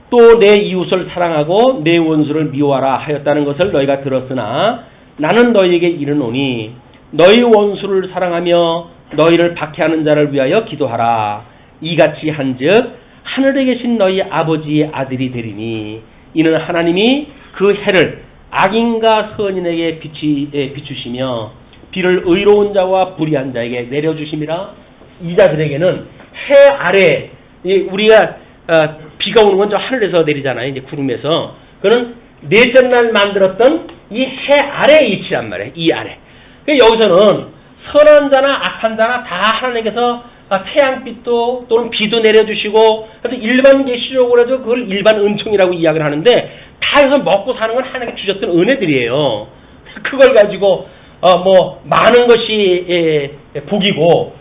[SPEAKER 1] 또 내 이웃을 사랑하고 내 원수를 미워하라 하였다는 것을 너희가 들었으나 나는 너희에게 이르노니 너희 원수를 사랑하며 너희를 박해하는 자를 위하여 기도하라. 이같이 한즉 하늘에 계신 너희 아버지의 아들이 되리니 이는 하나님이 그 해를 악인과 선인에게 비추시며 비를 의로운 자와 불의한 자에게 내려주심이라. 이 자들에게는 해 아래 우리가 비가 오는 건 저 하늘에서 내리잖아요. 이제 구름에서. 그는 넷째 날 만들었던 이 해 아래에 이치란 말이에요. 이 아래. 여기서는 선한 자나 악한 자나 다 하나님께서 태양빛도 또는 비도 내려주시고, 그래서 일반 계시록으로 해도 그걸 일반 은총이라고 이야기를 하는데, 다 해서 먹고 사는 건 하나님께 주셨던 은혜들이에요. 그걸 가지고 뭐 많은 것이 복이고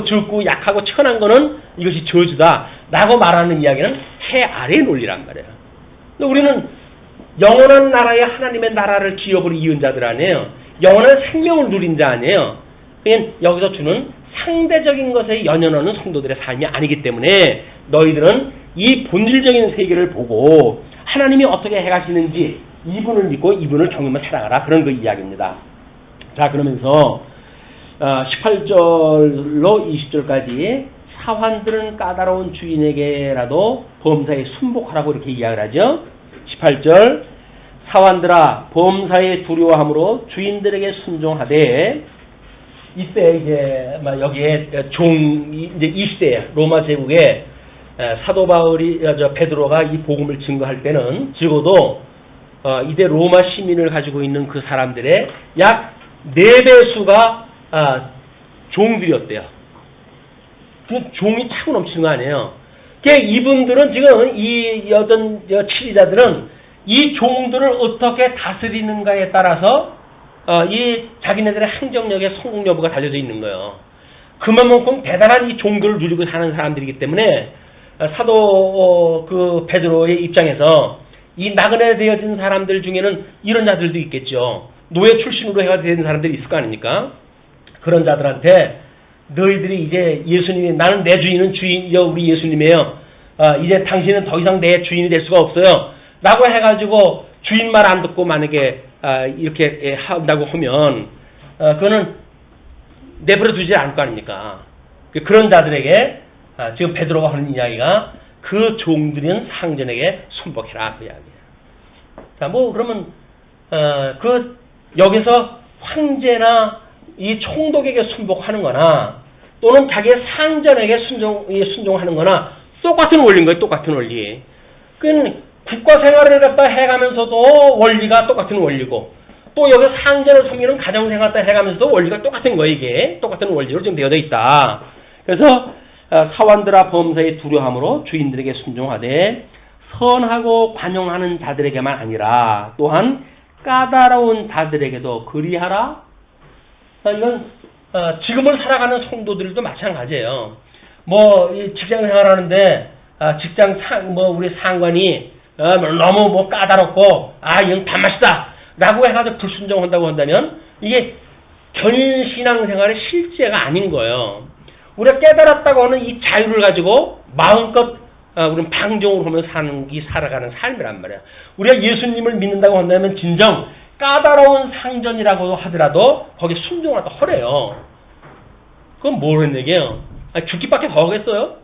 [SPEAKER 1] 적고 약하고 천한 거는 이것이 저주다라고 말하는 이야기는 해 아래의 논리란 말이에요. 근데 우리는 영원한 나라의 하나님의 나라를 기업으로 이은 자들 아니에요. 영원한 생명을 누린 자 아니에요. 그냥 여기서 주는 상대적인 것에 연연하는 성도들의 삶이 아니기 때문에 너희들은 이 본질적인 세계를 보고 하나님이 어떻게 해가시는지 이분을 믿고 이분을 경외하며 살아가라. 그런 그 이야기입니다. 자, 그러면서 18절로 20절까지 사환들은 까다로운 주인에게라도 범사에 순복하라고 이렇게 이야기를 하죠. 18절 사환들아 범사에 두려워함으로 주인들에게 순종하되. 이때 이제 여기에 이제 이 시대에 로마 제국에 사도 바울이 베드로가 이 복음을 증거할 때는 적어도 이때 로마 시민을 가지고 있는 그 사람들의 약 4배수가 종들이었대요. 그 종이 차고 넘치는 거 아니에요. 이분들은 지금 이 여전 치리자들은 이 종들을 어떻게 다스리는가에 따라서 이 자기네들의 행정력의 성공 여부가 달려져 있는 거예요. 그만큼 대단한 이 종교를 누리고 사는 사람들이기 때문에 사도 그 베드로의 입장에서 이 나그네 되어진 사람들 중에는 이런 자들도 있겠죠. 노예 출신으로 해가 된 사람들이 있을 거 아닙니까? 그런 자들한테 너희들이 이제 예수님이 나는 내 주인은 우리 예수님이에요. 이제 당신은 더 이상 내 주인이 될 수가 없어요. 라고 해가지고 주인 말 안 듣고 만약에 이렇게 한다고 하면 그거는 내버려 두지 않을 거 아닙니까? 그런 자들에게 지금 베드로가 하는 이야기가 그 종들인 상전에게 순복해라 그 이야기예요. 자, 뭐 그러면 여기서 황제나 이 총독에게 순복하는 거나 또는 자기의 상전에게 순종하는 거나 똑같은 원리인 거예요. 똑같은 원리. 그건 국가 생활을 갖다 해가면서도 원리가 똑같은 원리고, 또 여기 상전을 섬기는 가정생활을 갖다 해가면서도 원리가 똑같은 거예요. 이게 똑같은 원리로 지금 되어져 있다. 그래서 사환들아 범사에 두려함으로 주인들에게 순종하되 선하고 관용하는 자들에게만 아니라 또한 까다로운 자들에게도 그리하라. 이건 지금을 살아가는 성도들도 마찬가지예요. 뭐 직장 생활하는데 우리 상관이 너무 까다롭고 이건 단맛이다라고 해가지고 불순종한다고 한다면 이게 전신앙생활의 실제가 아닌 거예요. 우리가 깨달았다고 하는 이 자유를 가지고 마음껏 우리는 방종으로 하면서 살아가는 삶이란 말이야. 우리가 예수님을 믿는다고 한다면 진정 까다로운 상전이라고 하더라도 거기에 순종을 하래요. 그건 뭐라는 얘기예요? 죽기밖에 더 하겠어요?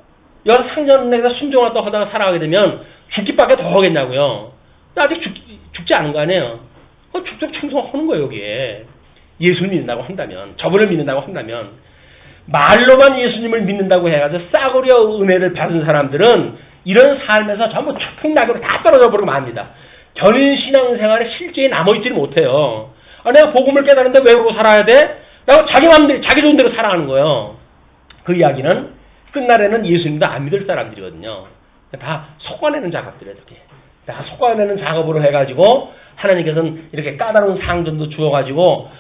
[SPEAKER 1] 여러 상전에게 순종을 하다가 살아가게 되면 죽기밖에 더 하겠냐고요. 아직 죽지 않은 거 아니에요? 죽도록 충성하는 거예요. 여기에 예수를 믿는다고 한다면, 저분을 믿는다고 한다면, 말로만 예수님을 믿는다고 해가지고 싸구려 은혜를 받은 사람들은 이런 삶에서 전부 추풍낙으로 다 떨어져 버리고 맙니다. 전신앙생활에 실제에 남아있지를 못해요. 내가 복음을 깨달았는데 왜 그러고 살아야 돼? 라고 자기 마음대로 자기 좋은 대로 살아가는 거예요. 그 이야기는 끝날에는 예수님도 안 믿을 사람들이거든요. 다 속아내는 작업들이에요. 이렇게 다 속아내는 작업으로 해가지고 하나님께서는 이렇게 까다로운 상전도 주어가지고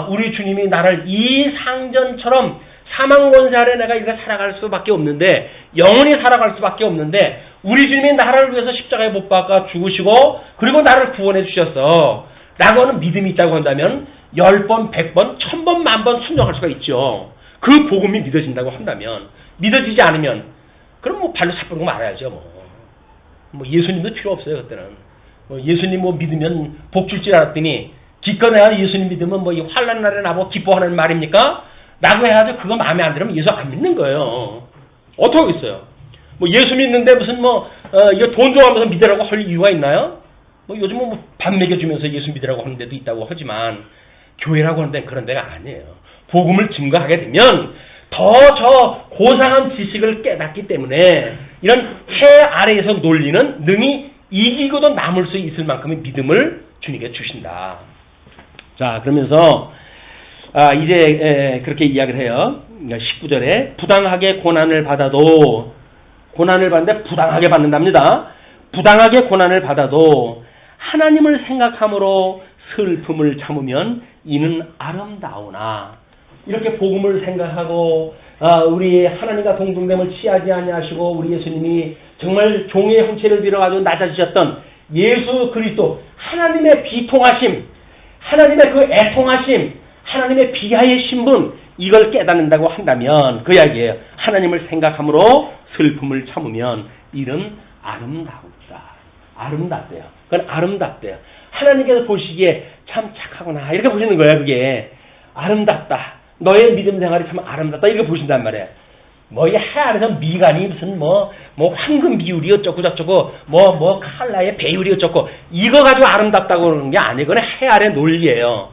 [SPEAKER 1] 우리 주님이 나를 이 상전처럼 사망 권세 아래 내가 이렇게 살아갈 수밖에 없는데 영원히 살아갈 수밖에 없는데 우리 주님이 나를 위해서 십자가에 못 박아 죽으시고 그리고 나를 구원해 주셨어 라고 하는 믿음이 있다고 한다면 10번, 100번, 1000번, 10,000번 순종할 수가 있죠. 그 복음이 믿어진다고 한다면 믿어지지 않으면 그럼 뭐 발로 사뿌리고 말아야죠. 뭐 예수님도 필요 없어요. 그때는 예수님 뭐 믿으면 복 줄 줄 알았더니 기껏 내가 예수님 믿으면 뭐 이 환난 날에 나보고 기뻐하는 말입니까? 라고 해야죠. 그거 마음에 안 들으면 예수 안 믿는 거예요. 어떻게 하겠어요? 뭐 예수 믿는데 무슨 이거 돈 줘가면서 믿으라고 할 이유가 있나요? 뭐 요즘은 뭐 밥 먹여주면서 예수 믿으라고 하는 데도 있다고 하지만 교회라고 하는 데는 그런 데가 아니에요. 복음을 증거하게 되면 더 저 고상한 지식을 깨닫기 때문에 이런 해 아래에서 논리는 능히 이기고도 남을 수 있을 만큼의 믿음을 주님께 주신다. 자, 그러면서 이제 그렇게 이야기를 해요. 19절에 부당하게 고난을 받아도 고난을 받는데 부당하게 받는답니다. 부당하게 고난을 받아도 하나님을 생각함으로 슬픔을 참으면 이는 아름다우나 이렇게 복음을 생각하고 우리 하나님과 동등됨을 취하지 아니하시고 우리 예수님이 정말 종의 형체를 빌어가지고 낮아지셨던 예수 그리스도 하나님의 비통하심 하나님의 그 애통하심 하나님의 비하의 신분 이걸 깨닫는다고 한다면 그 이야기예요. 하나님을 생각함으로 슬픔을 참으면 이는 아름다우다. 아름답대요. 그건 아름답대요. 하나님께서 보시기에 참 착하구나 이렇게 보시는 거예요. 그게 아름답다. 너의 믿음 생활이 참 아름답다 이렇게 보신단 말이에요. 뭐 이 해 아래서 미간이 무슨 뭐 황금 비율이 어쩌고 저쩌고 뭐 칼라의 배율이 어쩌고 이거 가지고 아름답다고 그러는 게 아니고 그건 해 아래 논리예요.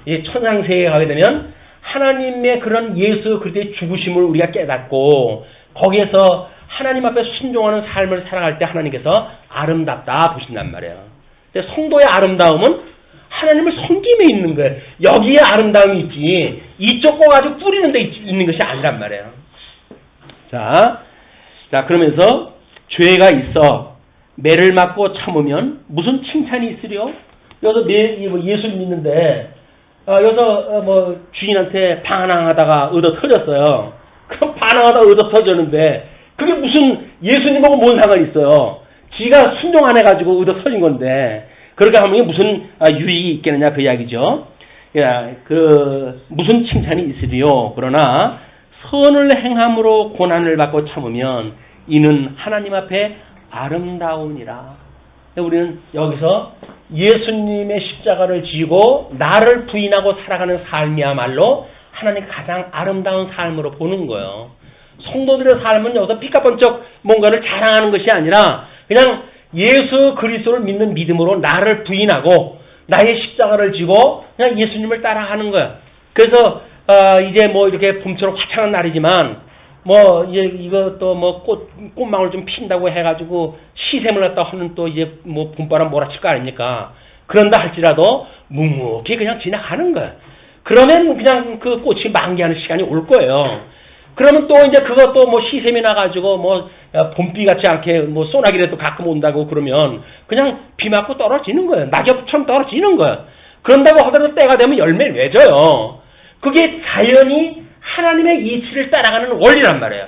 [SPEAKER 1] 이 천상세계에 가게 되면 하나님의 그런 예수 그리스도의 죽으심을 우리가 깨닫고 거기에서 하나님 앞에 순종하는 삶을 살아갈 때 하나님께서 아름답다 보신단 말이에요. 근데 성도의 아름다움은 하나님을 섬김에 있는 거예요. 여기에 아름다움이 있지 이쪽 거 가지고 뿌리는 데 있는 것이 아니란 말이에요. 자 그러면서 죄가 있어 매를 맞고 참으면 무슨 칭찬이 있으려? 여기서 예수 믿는데 여기서 뭐 주인한테 반항하다가 얻어 터졌어요. 그럼 반항하다가 얻어 터졌는데 그게 무슨 예수님하고 뭔 상관이 있어요? 지가 순종 안 해가지고 얻어 터진 건데 그렇게 하면 무슨 유익이 있겠느냐 그 이야기죠. 무슨 칭찬이 있으리요? 그러나 선을 행함으로 고난을 받고 참으면 이는 하나님 앞에 아름다우니라. 우리는 여기서 예수님의 십자가를 지고 나를 부인하고 살아가는 삶이야말로 하나님 가장 아름다운 삶으로 보는 거예요. 성도들의 삶은 여기서 피카번쩍 뭔가를 자랑하는 것이 아니라 그냥 예수 그리스도를 믿는 믿음으로 나를 부인하고 나의 십자가를 지고 그냥 예수님을 따라가는 거야. 그래서 이제 뭐 이렇게 봄처럼 화창한 날이지만 뭐 이제 이것도 뭐 꽃망울 좀 핀다고 해가지고 시샘을 갖다 하는 또 이제 뭐 봄바람 몰아칠 거 아닙니까? 그런다 할지라도 묵묵히 그냥 지나가는 거야. 그러면 그냥 그 꽃이 만개하는 시간이 올 거예요. 그러면 또 이제 그것도 뭐 시샘이 나가지고 뭐 봄비 같지 않게 뭐 소나기라도 가끔 온다고 그러면 그냥 비 맞고 떨어지는 거예요. 낙엽처럼 떨어지는 거예요. 그런다고 하더라도 때가 되면 열매를 맺어요. 그게 자연히 하나님의 이치를 따라가는 원리란 말이에요.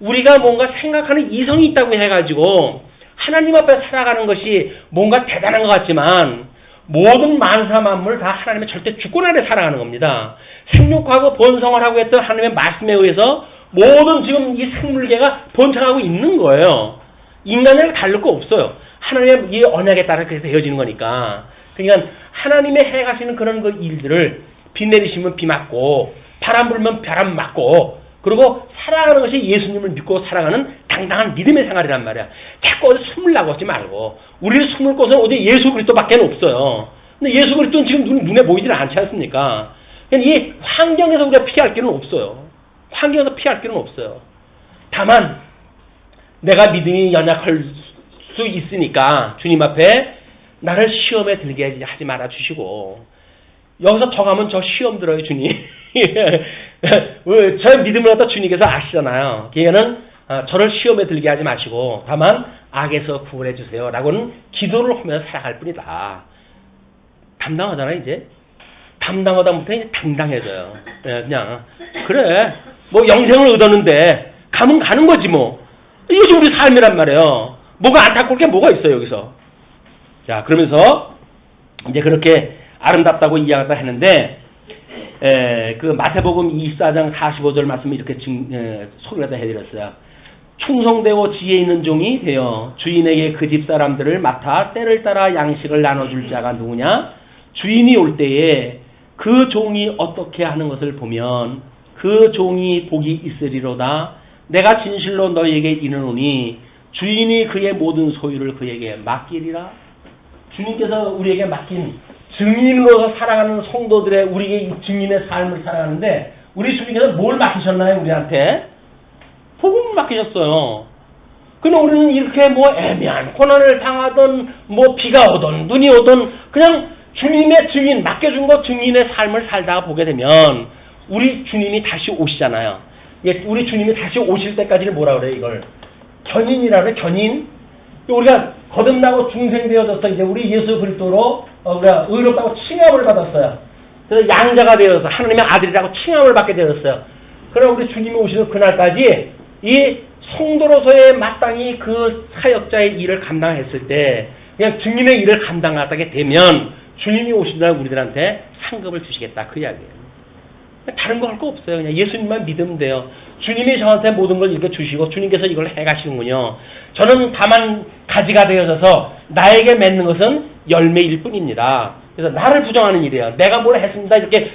[SPEAKER 1] 우리가 뭔가 생각하는 이성이 있다고 해가지고 하나님 앞에 살아가는 것이 뭔가 대단한 것 같지만 모든 만사 만물 다 하나님의 절대 주권 아래 살아가는 겁니다. 생육하고 번성을 하고 했던 하나님의 말씀에 의해서 모든 지금 이 생물계가 번창하고 있는 거예요. 인간을 다를 거 없어요. 하나님의 이 언약에 따라 그래서 되어지는 거니까. 그러니까 하나님의 해가시는 그런 그 일들을 비 내리시면 비 맞고 바람 불면 바람 맞고 그리고 살아가는 것이 예수님을 믿고 살아가는 당당한 믿음의 생활이란 말이야. 자꾸 어디 숨으려고 하지 말고 우리를 숨을 곳은 어디 예수 그리스도밖에 없어요. 근데 예수 그리스도는 지금 눈에 보이질 않지 않습니까? 이 환경에서 우리가 피할 길은 없어요. 환경에서 피할 길은 없어요. 다만 내가 믿음이 연약할 수 있으니까 주님 앞에 나를 시험에 들게 하지 말아 주시고 여기서 더 가면 저 시험 들어요 주님. 저 믿음을 갖다 주님께서 아시잖아요. 걔는 저를 시험에 들게 하지 마시고 다만 악에서 구원해 주세요 라고는 기도를 하면서 살아갈 뿐이다. 담당하잖아, 이제. 담당하다부터 이제 당당해져요. 예, 그냥. 그래. 뭐 영생을 얻었는데, 가면 가는 거지, 뭐. 이것이 우리 삶이란 말이에요. 뭐가 안타까울 게 뭐가 있어요, 여기서. 자, 그러면서, 이제 그렇게 아름답다고 이야기를 했는데, 그 마태복음 24장 45절 말씀을 이렇게 소개를 해드렸어요. 충성되고 지혜 있는 종이 되어 주인에게 그 집 사람들을 맡아 때를 따라 양식을 나눠줄 자가 누구냐? 주인이 올 때에 그 종이 어떻게 하는 것을 보면 그 종이 복이 있으리로다. 내가 진실로 너희에게 이르노니 주인이 그의 모든 소유를 그에게 맡기리라. 주님께서 우리에게 맡긴 증인으로서 살아가는 성도들의 우리에게 이 증인의 삶을 살아가는데 우리 주님께서 뭘 맡기셨나요? 우리한테? 복음을 맡기셨어요. 근데 우리는 이렇게 뭐 애매한 고난을 당하던 뭐 비가 오던 눈이 오던 그냥 주님의 증인 맡겨준 것 증인의 삶을 살다가 보게 되면 우리 주님이 다시 오시잖아요. 우리 주님이 다시 오실 때까지는 뭐라 그래요? 이걸 견인이라 그래. 견인. 우리가 거듭나고 중생되어져서 이제 우리 예수 그리스도로 우리가 의롭다고 칭함을 받았어요. 그래서 양자가 되어서 하나님의 아들이라고 칭함을 받게 되었어요. 그럼 우리 주님이 오시는 그날까지 이 성도로서의 마땅히 그 사역자의 일을 감당했을 때 그냥 증인의 일을 감당하게 되면 주님이 오신 날 우리들한테 상급을 주시겠다 그 이야기예요. 다른 거 할 거 없어요. 그냥 예수님만 믿으면 돼요. 주님이 저한테 모든 걸 이렇게 주시고 주님께서 이걸 해가시는군요. 저는 다만 가지가 되어져서 나에게 맺는 것은 열매일 뿐입니다. 그래서 나를 부정하는 일이에요. 내가 뭘 했습니다. 이렇게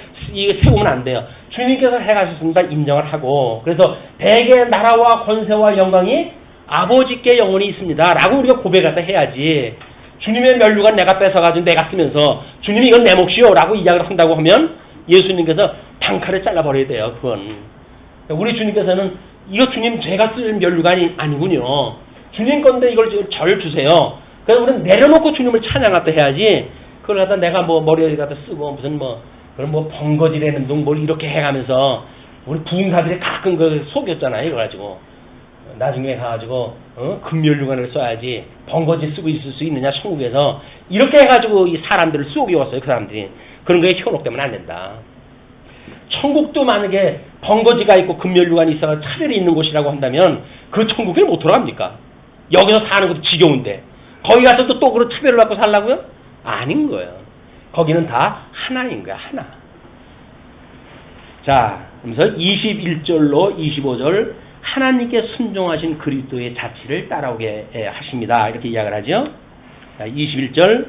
[SPEAKER 1] 세우면 안 돼요. 주님께서 해가셨습니다. 인정을 하고 그래서 대개 나라와 권세와 영광이 아버지께 영원히 있습니다. 라고 우리가 고백을 해야지. 주님의 면류관 내가 뺏어가지고 내가 쓰면서 주님이 이건 내 몫이요 라고 이야기를 한다고 하면 예수님께서 단칼에 잘라버려야 돼요. 그건. 우리 주님께서는 이거 주님 제가 쓸 면류관이 아니군요. 주님 건데 이걸 절 주세요. 그래서 우리는 내려놓고 주님을 찬양하다 해야지 그걸 갖다 내가 뭐 머리에 갖다 쓰고 무슨 뭐 그런 뭐 번거지라는 둥 뭘 이렇게 해가면서 우리 부흥사들이 가끔 그 속였잖아요. 이거 가지고 나중에 가가지고 금면류관을 써야지 번거지 쓰고 있을 수 있느냐 천국에서 이렇게 해가지고 이 사람들을 속여왔어요. 그 사람들이. 그런 거에 현혹되면 안 된다. 천국도 만약에 번거지가 있고 금면류관이 있어서 차별이 있는 곳이라고 한다면 그 천국에 못 들어갑니까? 여기서 사는 것도 지겨운데 거기 가서 또 그런 차별을 받고 살라고요? 아닌 거예요. 거기는 다 하나인 거야. 하나. 자, 그러면서 21절로 25절 하나님께 순종하신 그리스도의 자치를 따라오게 하십니다. 이렇게 이야기를 하죠. 자, 21절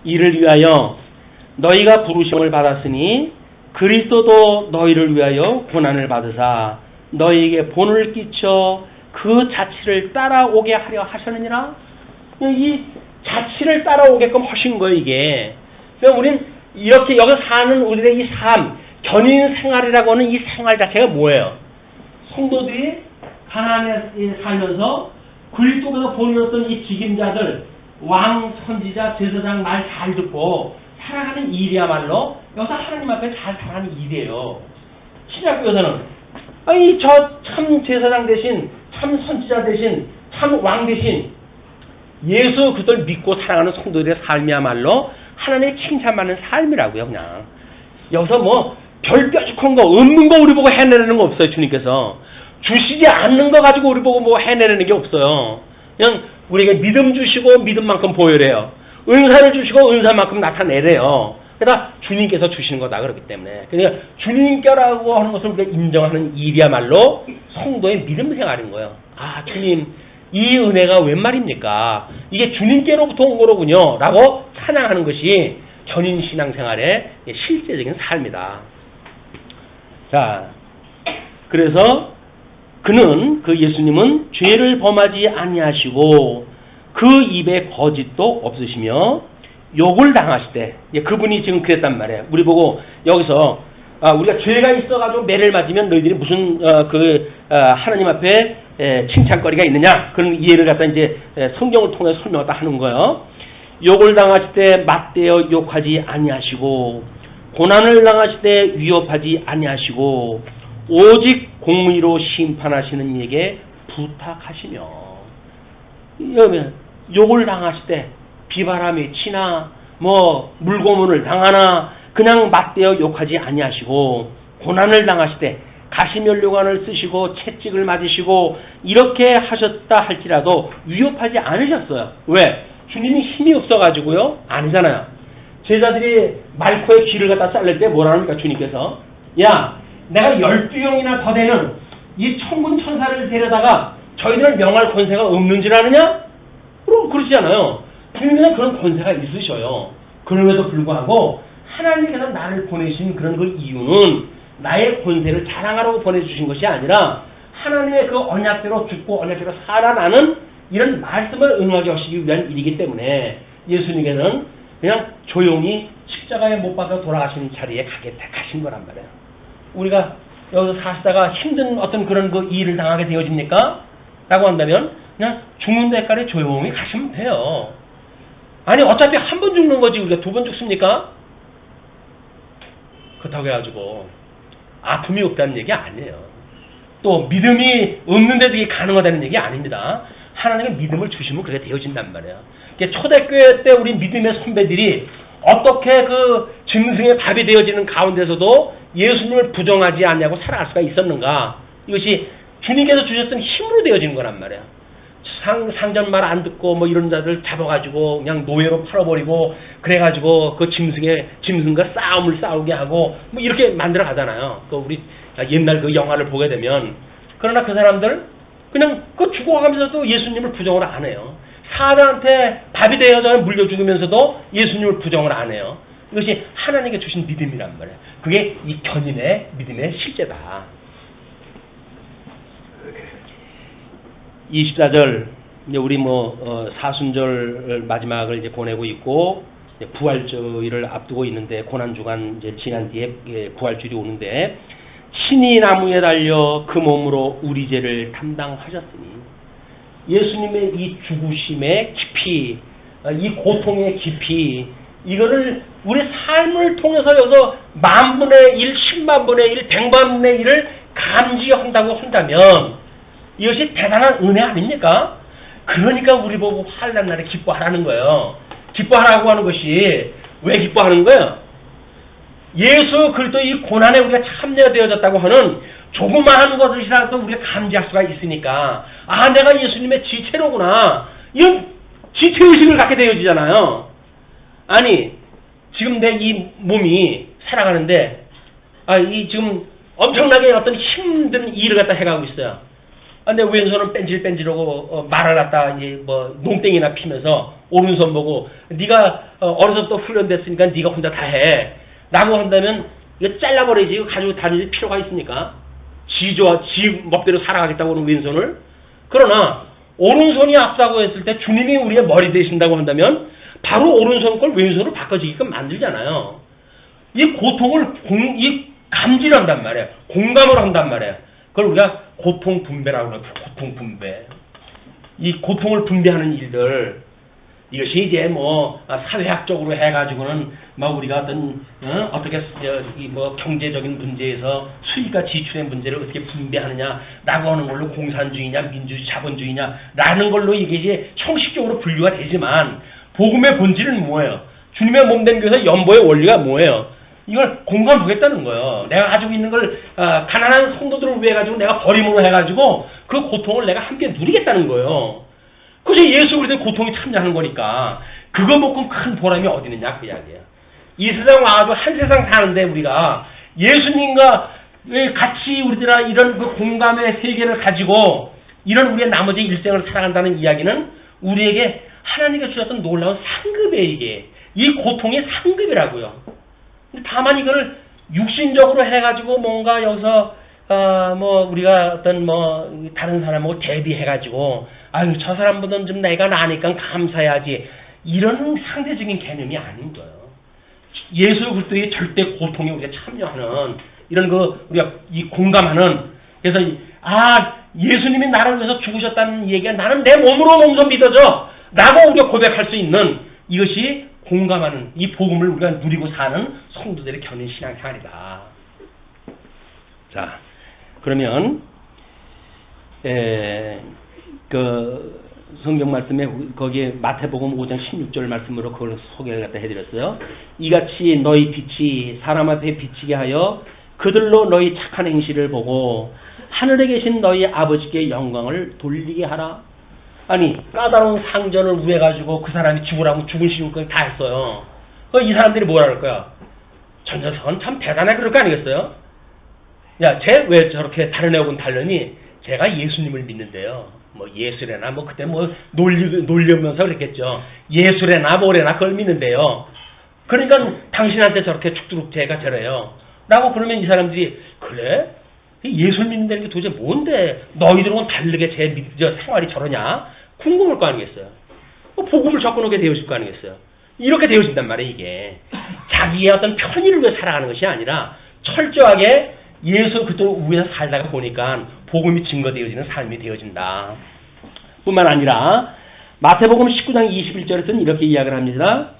[SPEAKER 1] 이를 위하여 너희가 부르심을 받았으니 그리스도도 너희를 위하여 고난을 받으사 너희에게 본을 끼쳐 그 자치를 따라오게 하려 하셨느니라. 이 자치를 따라오게끔 하신 거예요. 이게. 그러니까 우린 이렇게 여기 사는 우리의 이 삶, 견인 생활이라고 하는 이 생활 자체가 뭐예요? 성도들이 가나안에 살면서 그리스도께서 보내었던 이 직임자들, 왕, 선지자, 제사장 말 잘 듣고 살아가는 일이야말로 여기서 하나님 앞에 잘 살아가는 일이에요. 신약교에서는 아니 저 참 제사장 대신 참 선지자 대신 참 왕 대신 예수 그리스도를 믿고 살아가는 성도들의 삶이야말로 하나님의 칭찬받는 삶이라고요. 그냥 여기서 뭐 별 뾰족한 거 없는 거 우리 보고 해내려는 거 없어요. 주님께서 주시지 않는 거 가지고 우리 보고 뭐 해내려는 게 없어요. 그냥 우리에게 믿음 주시고 믿음만큼 보여래요. 은사를 주시고 은사만큼 나타내래요. 그러니까 주님께서 주시는 거다 그렇기 때문에. 그러니까 주님께라고 하는 것을 우리가 인정하는 일이야말로 성도의 믿음 생활인 거예요. 아 주님 이 은혜가 웬 말입니까? 이게 주님께로부터 온 거로군요. 라고 찬양하는 것이 견인 신앙생활의 실제적인 삶이다. 자, 그래서 그 예수님은 죄를 범하지 아니하시고 그 입에 거짓도 없으시며 욕을 당하실 때 그분이 지금 그랬단 말이에요. 우리 보고 여기서 우리가 죄가 있어가지고 매를 맞으면 너희들이 무슨 하나님 앞에 칭찬거리가 있느냐 그런 이해를 갖다 이제 성경을 통해 설명을 하는 거예요. 욕을 당하실 때 맞대어 욕하지 아니하시고 고난을 당하실 때 위협하지 아니하시고 오직 공의로 심판하시는 이에게 부탁하시며 욕을 당하실 때 비바람이 치나 뭐 물고문을 당하나 그냥 맞대어 욕하지 아니하시고 고난을 당하실 때 가시면류관을 쓰시고 채찍을 맞으시고 이렇게 하셨다 할지라도 위협하지 않으셨어요. 왜? 주님이 힘이 없어가지고요? 아니잖아요. 제자들이 말코의 귀를 갖다 자를 때 뭐라 합니까? 주님께서 야 내가 12명이나 더 되는 이 천군 천사를 데려다가 저희들을 명할 권세가 없는 줄 아느냐? 그럼 그러시잖아요. 주님은 그런 권세가 있으셔요. 그럼에도 불구하고 하나님께서 나를 보내신 그런 그 이유는 나의 권세를 자랑하라고 보내주신 것이 아니라 하나님의 그 언약대로 죽고 언약대로 살아나는 이런 말씀을 응하게 하시기 위한 일이기 때문에 예수님께는 그냥 조용히 십자가에 못 박아 돌아가시는 자리에 가신 거란 말이에요. 우리가 여기서 사시다가 힘든 어떤 그런 그 일을 당하게 되어집니까? 라고 한다면 그냥 죽는 데까지 조용히 가시면 돼요. 아니 어차피 한 번 죽는 거지 우리가 두 번 죽습니까? 그렇다고 해가지고 아픔이 없다는 얘기 아니에요. 또 믿음이 없는데도 이게 가능하다는 얘기 아닙니다. 하나님의 믿음을 주시면 그게 되어진단 말이에요. 초대교회 때 우리 믿음의 선배들이 어떻게 그 짐승의 밥이 되어지는 가운데서도 예수님을 부정하지 않냐고 살아갈 수가 있었는가? 이것이 주님께서 주셨던 힘으로 되어지는 거란 말이에요. 상전 말 안 듣고 뭐 이런 자들 잡아가지고 그냥 노예로 팔아버리고 그래가지고 그 짐승과 싸움을 싸우게 하고 뭐 이렇게 만들어 가잖아요. 그 우리 옛날 그 영화를 보게 되면 그러나 그 사람들 그냥 그 죽어가면서도 예수님을 부정을 안 해요. 사자한테 밥이 되어서 물려 죽으면서도 예수님을 부정을 안 해요. 이것이 하나님께 주신 믿음이란 말이에요. 그게 이 견인의 믿음의 실제다. 24절 이제 우리 사순절 마지막을 이제 보내고 있고 이제 부활주일을 앞두고 있는데 고난 주간 이제 지난 뒤에 부활주일이 오는데 신이 나무에 달려 그 몸으로 우리 죄를 담당하셨으니 예수님의 이 죽으심의 깊이 이 고통의 깊이 이거를 우리 삶을 통해서 여기서 10,000분의 1, 100,000분의 1, 100만분의 1을 감지한다고 한다면 이것이 대단한 은혜 아닙니까? 그러니까 우리 보고 환난 날에 기뻐하라는 거예요. 기뻐하라고 하는 것이 왜 기뻐하는 거예요? 예수 그리스도 이 고난에 우리가 참여되어졌다고 하는 조그마한 것이라도 우리가 감지할 수가 있으니까 아 내가 예수님의 지체로구나 이런 지체의식을 갖게 되어지잖아요. 아니 지금 내 이 몸이 살아가는데 이 지금 엄청나게 어떤 힘든 일을 갖다 해가고 있어요. 근데 왼손은 뺀질뺀질하고 말을 갖다 이제 농땡이나 피면서 오른손 보고 네가 어려서부터 훈련됐으니까 네가 혼자 다 해. 라고 한다면 이거 잘라버리지 이거 가지고 다닐 필요가 있습니까? 지 멋대로 살아가겠다고 하는 왼손을. 그러나 오른손이 앞서고 했을 때 주님이 우리의 머리 되신다고 한다면 바로 오른손 걸 왼손으로 바꿔지게끔 만들잖아요. 이 고통을 감지를 한단 말이에요. 공감을 한단 말이에요. 그걸 우리가 고통 분배라고 그래요. 고통 분배. 이 고통을 분배하는 일들 이것이 이제 사회학적으로 해가지고는 우리가 어떻게 경제적인 문제에서 수익과 지출의 문제를 어떻게 분배하느냐라고 하는 걸로 공산주의냐 민주주의 자본주의냐라는 걸로 이게 이제 형식적으로 분류가 되지만 복음의 본질은 뭐예요? 주님의 몸된 교회에서 연보의 원리가 뭐예요? 이걸 공감하겠다는 거예요. 내가 가지고 있는 걸 가난한 성도들을 위해 가지고 내가 버림으로 해가지고 그 고통을 내가 함께 누리겠다는 거예요. 그것이 예수 그리스도의 고통이 참여하는 거니까 그거만큼 큰 보람이 어디 있느냐 그 이야기예요. 이 세상 와도 한 세상 사는데 우리가 예수님과 같이 우리들아 이런 그 공감의 세계를 가지고 이런 우리의 나머지 일생을 살아간다는 이야기는 우리에게 하나님께 주셨던 놀라운 상급의 이 고통의 상급이라고요. 다만 이거를 육신적으로 해가지고 뭔가 여기서 우리가 어떤 다른 사람하고 대비해가지고 아유 저 사람보다는 좀 내가 나니까 감사해야지 이런 상대적인 개념이 아닌 거예요. 예수 그리스도의 절대 고통에 우리가 참여하는 이런 우리가 이 공감하는 그래서 예수님이 나를 위해서 죽으셨다는 얘기가 나는 내 몸소 믿어져 라고 우리가 고백할 수 있는 이것이 공감하는 이 복음을 우리가 누리고 사는 성도들의 견인 신앙생활이다. 자, 그러면 성경 말씀에 거기에 마태복음 5장 16절 말씀으로 그걸 소개를 갖다 해드렸어요. 이같이 너희 빛이 사람 앞에 비치게 하여 그들로 너희 착한 행실을 보고 하늘에 계신 너희 아버지께 영광을 돌리게 하라. 아니 까다로운 상전을 우해가지고 그 사람이 죽으라면 죽을 시름까지 다 했어요. 이 사람들이 뭐라 그럴 거야? 전 녀석은 참 대단해 그럴 거 아니겠어요? 야, 쟤 왜 저렇게 다른 애하고는 다르니? 제가 예수님을 믿는데요. 뭐 예술에나 뭐 그때 뭐 놀려면서 그랬겠죠. 예술에나 뭐래나 그걸 믿는데요. 그러니까 당신한테 저렇게 죽두룩죄가 저래요. 라고 그러면 이 사람들이 그래? 예술 믿는다는 게 도대체 뭔데 너희들하고는 다르게 생활이 저러냐? 궁금할 거 아니겠어요. 복음을 접근하게 되어질 거 아니겠어요. 이렇게 되어진단 말이에요. 이게 자기의 어떤 편의를 위해 살아가는 것이 아니라 철저하게 예수 그쪽 위에서 살다가 보니까 복음이 증거되어지는 삶이 되어진다. 뿐만 아니라 마태복음 19장 21절에서는 이렇게 이야기를 합니다.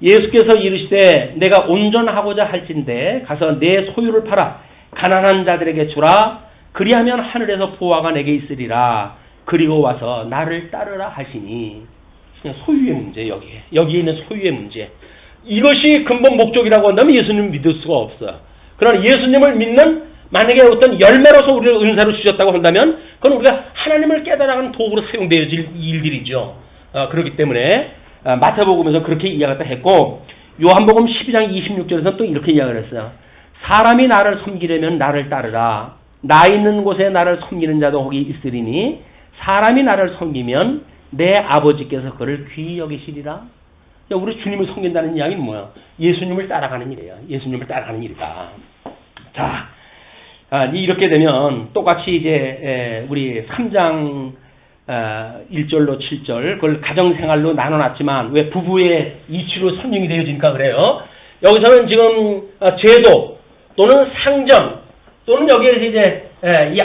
[SPEAKER 1] 예수께서 이르시되 내가 온전하고자 할진대 가서 내 소유를 팔아 가난한 자들에게 주라. 그리하면 하늘에서 보화가 내게 있으리라. 그리고 와서 나를 따르라 하시니. 소유의 문제, 여기에 있는 소유의 문제. 이것이 근본 목적이라고 한다면 예수님을 믿을 수가 없어요. 그러나 예수님을 믿는 만약에 어떤 열매로서 우리를 은사로 주셨다고 한다면 그건 우리가 하나님을 깨달아가는 도구로 사용되어질 일들이죠. 그렇기 때문에 마태복음에서 그렇게 이야기했다 했고 요한복음 12장 26절에서 또 이렇게 이야기를 했어요. 사람이 나를 섬기려면 나를 따르라. 나 있는 곳에 나를 섬기는 자도 거기 있으리니 사람이 나를 섬기면 내 아버지께서 그를 귀히 여기시리라. 우리 주님을 섬긴다는 이야기는 뭐야? 예수님을 따라가는 일이에요. 예수님을 따라가는 일이다. 자, 이렇게 되면 똑같이 이제 우리 3장 1절로 7절 그걸 가정생활로 나눠놨지만 왜 부부의 이치로 선정이 되어지니까 그래요. 여기서는 지금 제도 또는 상정 또는 여기에서 이제 이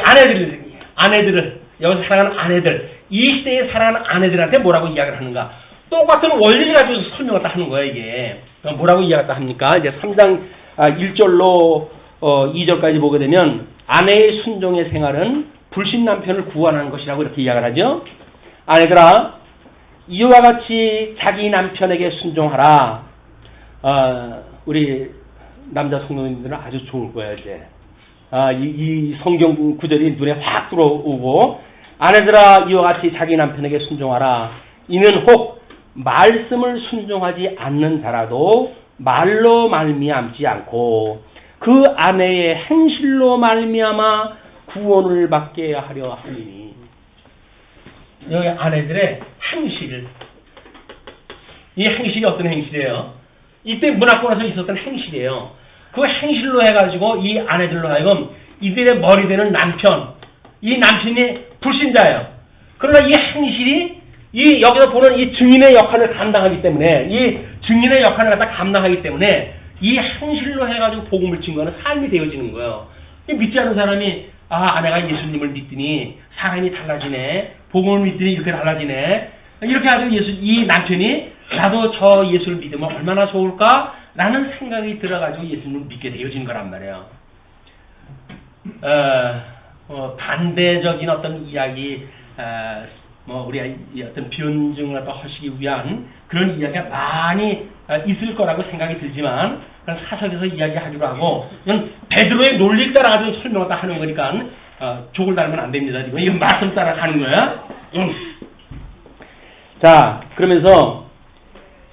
[SPEAKER 1] 아내들을 여기서 사랑하는 아내들 이 시대에 사랑하는 아내들한테 뭐라고 이야기를 하는가? 똑같은 원리를 가지고 설명을 다 하는 거예요. 이게 뭐라고 이야기를 합니까? 이제 3장 1절로 2절까지 보게 되면 아내의 순종의 생활은 불신 남편을 구원하는 것이라고 이렇게 이야기를 하죠. 아내들아 이와 같이 자기 남편에게 순종하라. 우리 남자 성도님들은 아주 좋을 거예요. 이제 이 성경 구절이 눈에 확 들어오고 아내들아 이와 같이 자기 남편에게 순종하라. 이는 혹 말씀을 순종하지 않는 자라도 말로 말미암지 않고 그 아내의 행실로 말미암아 구원을 받게 하려 하리니. 여기 아내들의 행실. 이 행실이 어떤 행실이에요? 이때 문화권에서 있었던 행실이에요. 그 행실로 해가지고 이 아내들로 하여금 이들의 머리 되는 남편, 이 남편이 불신자예요. 그러나 이 행실이 여기서 보는 이 증인의 역할을 감당하기 때문에 이 증인의 역할을 갖다 감당하기 때문에 이 행실로 해가지고 복음을 증거하는 삶이 되어지는 거예요. 믿지 않는 사람이 아내가 예수님을 믿더니 사람이 달라지네. 복음을 믿더니 이렇게 달라지네. 이렇게 해가지고 이 남편이 나도 저 예수를 믿으면 얼마나 좋을까라는 생각이 들어가지고 예수님을 믿게 되어진 거란 말이에요. 반대적인 어떤 이야기, 우리가 어떤 변증을 하시기 위한 그런 이야기가 많이 있을 거라고 생각이 들지만, 그냥 사석에서 이야기하기로 하고, 이건 베드로의 논리를 따라가지고 설명을 다 하는 거니까, 족을 달면 안 됩니다. 이건 말씀 따라 가는 거야. 자, 그러면서,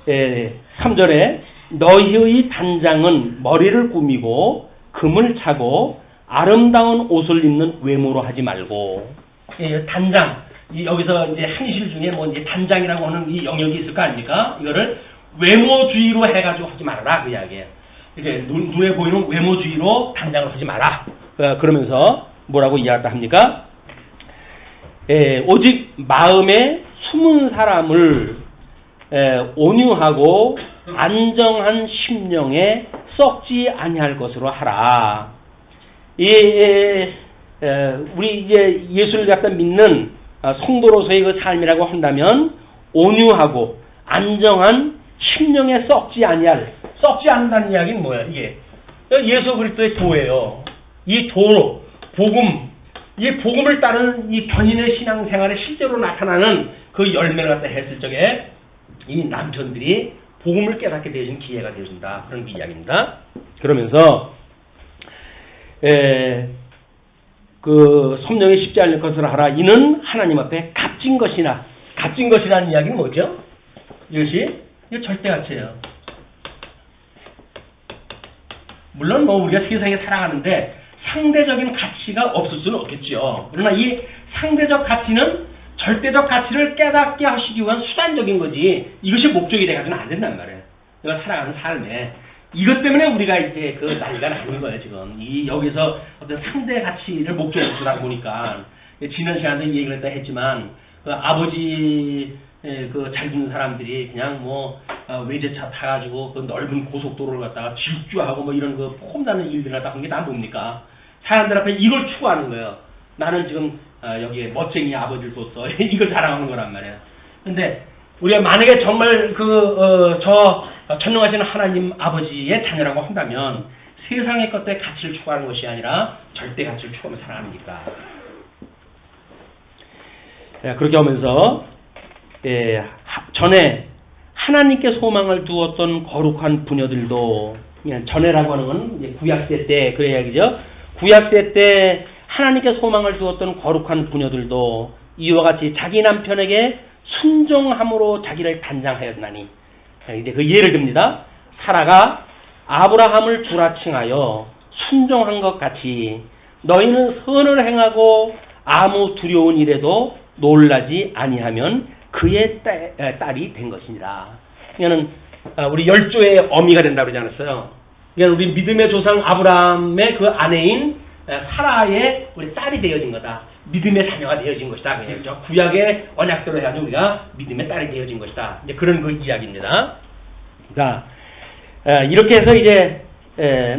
[SPEAKER 1] 3절에, 너희의 단장은 머리를 꾸미고, 금을 차고, 아름다운 옷을 입는 외모로 하지 말고, 단장, 여기서 이제 행실 중에 이제 단장이라고 하는 이 영역이 있을 거 아닙니까? 이거를 외모주의로 해가지고 하지 말아라, 그 이야기예요. 이렇게 눈에 보이는 외모주의로 단장을 하지 마라. 그러면서 뭐라고 이야기한다 합니까? 오직 마음에 숨은 사람을 온유하고 안정한 심령에 썩지 아니할 것으로 하라. 우리 이제 예수를 갖다 믿는 성도로서의 그 삶이라고 한다면 온유하고 안정한 심령에 썩지 않는다는 이야기는 뭐야? 이게 예수 그리스도의 도예요. 이 도로 복음 이 복음을 따르는 이 견인의 신앙생활에 실제로 나타나는 그 열매를 갖다 했을 적에 이 남편들이 복음을 깨닫게 되어진 기회가 되어진다. 그런 이야기입니다. 그러면서 그 섭령이 쉽지 않을 것을 하라. 이는 하나님 앞에 값진 것이나 값진 것이라는 이야기는 뭐죠? 이거 절대가치예요. 물론 뭐 우리가 세상에 살아가는데 상대적인 가치가 없을 수는 없겠죠. 그러나 이 상대적 가치는 절대적 가치를 깨닫게 하시기 위한 수단적인 거지 이것이 목적이 돼가지고는 안 된단 말이에요. 내가 살아가는 삶에 이것 때문에 우리가 이제 그 난리가 나는 거예요. 지금 이 여기서 어떤 상대 가치를 목적으로 쓰다 보니까 지난 시간에 얘기를 했지만 그 아버지 그 잘 듣는 사람들이 그냥 뭐 외제차 타가지고 그 넓은 고속도로를 갖다가 질주하고 뭐 이런 그 폼나는 일들 갖다 한 게 다 뭡니까? 사람들 앞에 이걸 추구하는 거예요. 나는 지금 여기에 멋쟁이 아버지를 뒀어. 이걸 자랑하는 거란 말이에요. 근데 우리가 만약에 정말 저 전능하시는 하나님 아버지의 자녀라고 한다면 세상의 것들의 가치를 추구하는 것이 아니라 절대 가치를 추구하며 살아가니까. 그렇게 하면서 전에 하나님께 소망을 두었던 거룩한 부녀들도 전에라고 하는 건 이제 구약시대 때 그 이야기죠. 구약시대 때 하나님께 소망을 두었던 거룩한 부녀들도 이와 같이 자기 남편에게 순종함으로 자기를 단장하였나니 이제 그 예를 듭니다. 사라가 아브라함을 주라칭하여 순종한 것 같이 너희는 선을 행하고 아무 두려운 일에도 놀라지 아니하면 그의 딸이 된 것이니라. 이거는 우리 열조의 어미가 된다고 그러지 않았어요. 이건 우리 믿음의 조상 아브라함의 그 아내인 사라의 우리 딸이 되어진 거다. 믿음의 자녀가 되어진 것이다. 그냥 구약의 언약대로 해가지고 우리가 믿음의 딸이 되어진 것이다. 이제 그런 그 이야기입니다. 자, 이렇게 해서 이제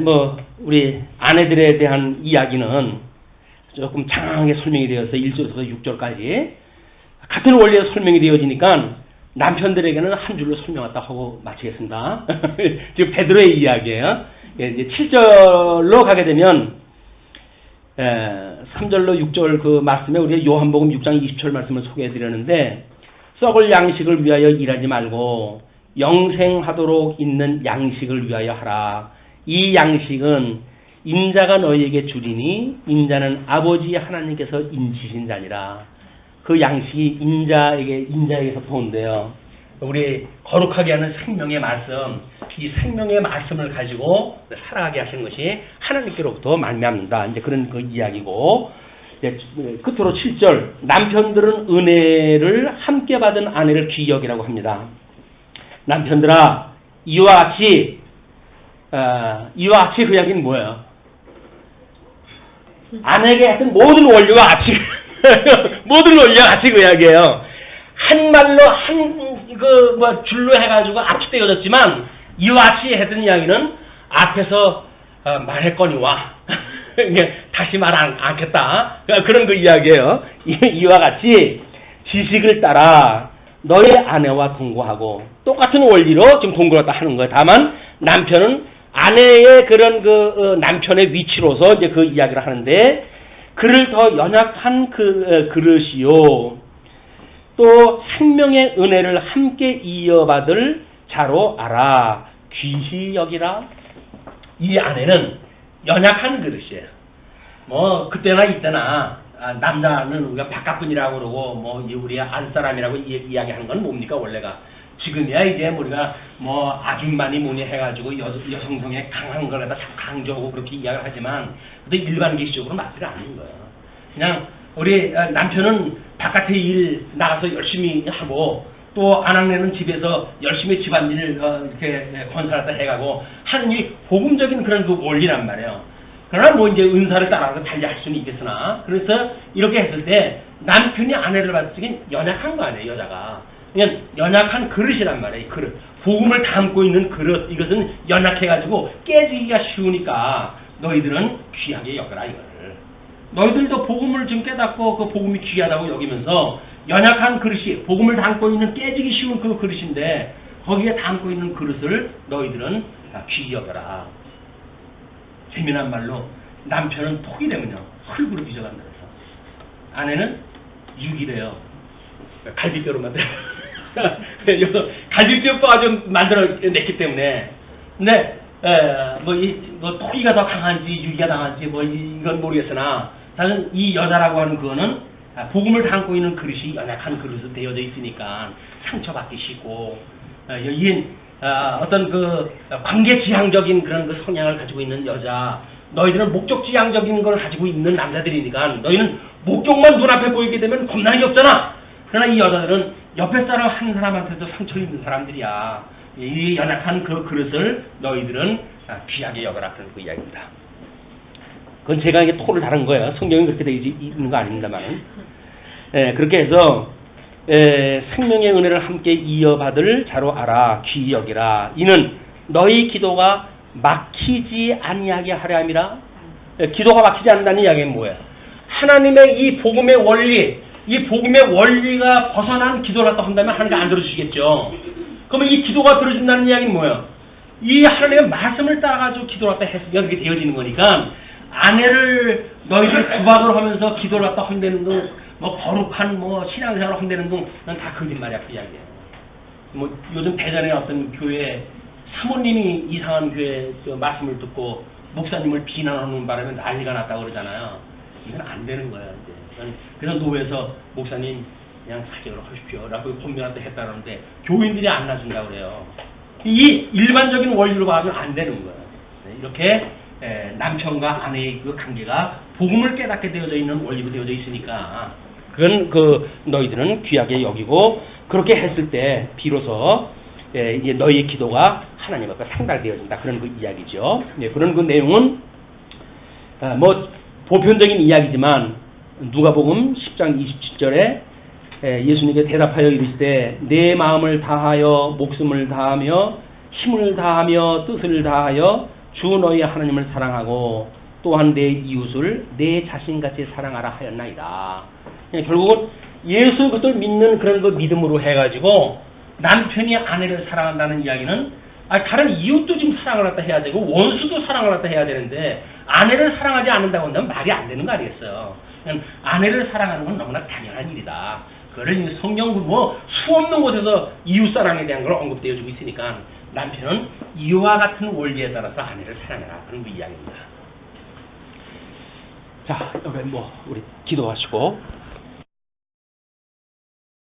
[SPEAKER 1] 뭐 우리 아내들에 대한 이야기는 조금 장황하게 설명이 되어서 1절에서 6절까지 같은 원리에서 설명이 되어지니까 남편들에게는 한 줄로 설명했다 하고 마치겠습니다. 지금 베드로의 이야기예요. 이제 7절로 가게 되면 3절로 6절 그 말씀에 우리가 요한복음 6장 20절 말씀을 소개해 드렸는데 썩을 양식을 위하여 일하지 말고 영생하도록 있는 양식을 위하여 하라. 이 양식은 인자가 너희에게 주리니 인자는 아버지 하나님께서 인치신 자니라. 그 양식이 인자에게서 보는데요. 우리 거룩하게 하는 생명의 말씀, 이 생명의 말씀을 가지고 살아가게 하시는 것이 하나님께로부터 말미암는다. 이제 그런 그 이야기고, 이제 끝으로 7절, 남편들은 은혜를 함께 받은 아내를 귀히 여기라고 합니다. 남편들아, 이와 같이 그 이야기는 뭐예요? 아내에게 했던 모든 원리와 같이 모든 원리와 같이 그 이야기예요. 한 말로 줄로 해가지고 압축되어졌지만 이와 같이 했던 이야기는 앞에서 말했거니와 다시 말 않겠다. 그런 그 이야기예요. 이와 같이 지식을 따라 너의 아내와 동거하고 똑같은 원리로 지금 동거를 하는 거예요. 다만 남편은 아내의 그런 남편의 위치로서 이제 그 이야기를 하는데 그를 더 연약한 그릇이요. 또 생명의 은혜를 함께 이어받을 자로 알아. 귀히 여기라. 이 아내는 연약한 그릇이에요. 뭐 그때나 이때나 남자는 우리가 바깥분이라고 그러고 뭐 우리 안사람이라고 이야기하는 건 뭡니까 원래가. 지금이야 이제 우리가 뭐 아줌마니 뭐니 해가지고 여성성에 강한 걸 갖다 강조하고 그렇게 이야기를 하지만 근데 일반 계시적으로 맞지가 않는 거예요. 그냥 우리 남편은 바깥에 일 나가서 열심히 하고 또 아낙네는 집에서 열심히 집안일을 이렇게 건설하다 해가고 하는 이 복음적인 그런 그 원리란 말이에요. 그러나 뭐 이제 은사를 따라서 달리할 수는 있겠으나 그래서 이렇게 했을 때 남편이 아내를 받을 적엔 연약한 거 아니에요 여자가. 그냥 연약한 그릇이란 말이에요. 그릇. 복음을 담고 있는 그릇. 이것은 연약해가지고 깨지기가 쉬우니까 너희들은 귀하게 여겨라 이거를. 너희들도 복음을 지금 깨닫고 그 복음이 귀하다고 여기면서 연약한 그릇이 복음을 담고 있는 깨지기 쉬운 그 그릇인데 거기에 담고 있는 그릇을 너희들은 귀히 여겨라. 재미난 말로 남편은 톡이 되면요 흙으로 빚어간다 그래서 아내는 6이래요. 갈비뼈로 만들어. 갈비뼈 아주 만들어냈기 때문에. 근데 뭐 토끼가 더 강한지 유기가 강한지 뭐 이건 모르겠으나 사실 이 여자라고 하는 그거는 복음을 담고 있는 그릇이 연약한 그릇으로 되어져 있으니까 상처받기 쉽고 여기엔 어떤 그 관계지향적인 그런 그 성향을 가지고 있는 여자, 너희들은 목적지향적인 걸 가지고 있는 남자들이니까 너희는 목적만 눈앞에 보이게 되면 겁나게 없잖아. 그러나 이 여자들은 옆에 사람 한 사람한테도 상처 있는 사람들이야. 이 연약한 그 그릇을 너희들은 귀하게 여겨라, 그런 그 이야기입니다. 그건 제가 이게 토를 다른 거예요. 성경이 그렇게 되어 있는 거 아닙니다만. 그렇게 해서 생명의 은혜를 함께 이어받을 자로 알아, 귀히 여기라. 이는 너희 기도가 막히지 아니하게 하려 함이라. 기도가 막히지 않는다는 이야기는 뭐예요? 하나님의 이 복음의 원리, 이 복음의 원리가 벗어난 기도를 갖다 한다면 하나님이 안 들어주시겠죠. 그러면 이 기도가 들어준다는 이야기는 뭐예요? 이 하나님의 말씀을 따가지고 기도를 갖다 했으면 그렇게 되어지는 거니까 아내를 너희들 구박을 하면서 기도를 갖다 한다는 둥, 뭐 거룩한 뭐 신앙생활을 한다는 둥, 난 다 거짓말이야, 그 이야기야. 뭐 요즘 대전에 어떤 교회 사모님이 이상한 교회 말씀을 듣고 목사님을 비난하는 바람에 난리가 났다고 그러잖아요. 이건 안 되는 거야, 이제. 그래서 노회에서 목사님 그냥 사적으로 하십시오 라고 권면한테 했다는데 교인들이 안 놔준다고 그래요. 이 일반적인 원리로 봐서는 안 되는 거예요. 이렇게 남편과 아내의 그 관계가 복음을 깨닫게 되어져 있는 원리로 되어져 있으니까 그건 너희들은 귀하게 여기고 그렇게 했을 때 비로소 이제 너희의 기도가 하나님 앞에 상달되어진다, 그런 그 이야기죠. 그런 그 내용은 뭐 보편적인 이야기지만 누가복음 10장 27절에 예수님께 대답하여 이르시되 내 마음을 다하여 목숨을 다하며 힘을 다하며 뜻을 다하여 주 너희 하나님을 사랑하고 또한 내 이웃을 내 자신같이 사랑하라 하였나이다. 결국은 예수 그리스도를 믿는 그런 그 믿음으로 해가지고 남편이 아내를 사랑한다는 이야기는 다른 이웃도 지금 사랑을 갖다 해야 되고 원수도 사랑을 갖다 해야 되는데 아내를 사랑하지 않는다고 한다면 말이 안 되는 거 아니겠어요. 아내를 사랑하는 건 너무나 당연한 일이다. 그걸 성경 수 없는 곳에서 이웃 사랑에 대한 걸 언급되어 주고 있으니까 남편은 이와 같은 원리에 따라서 아내를 사랑해라, 그런 그 이야기입니다. 자, 여기 우리 기도하시고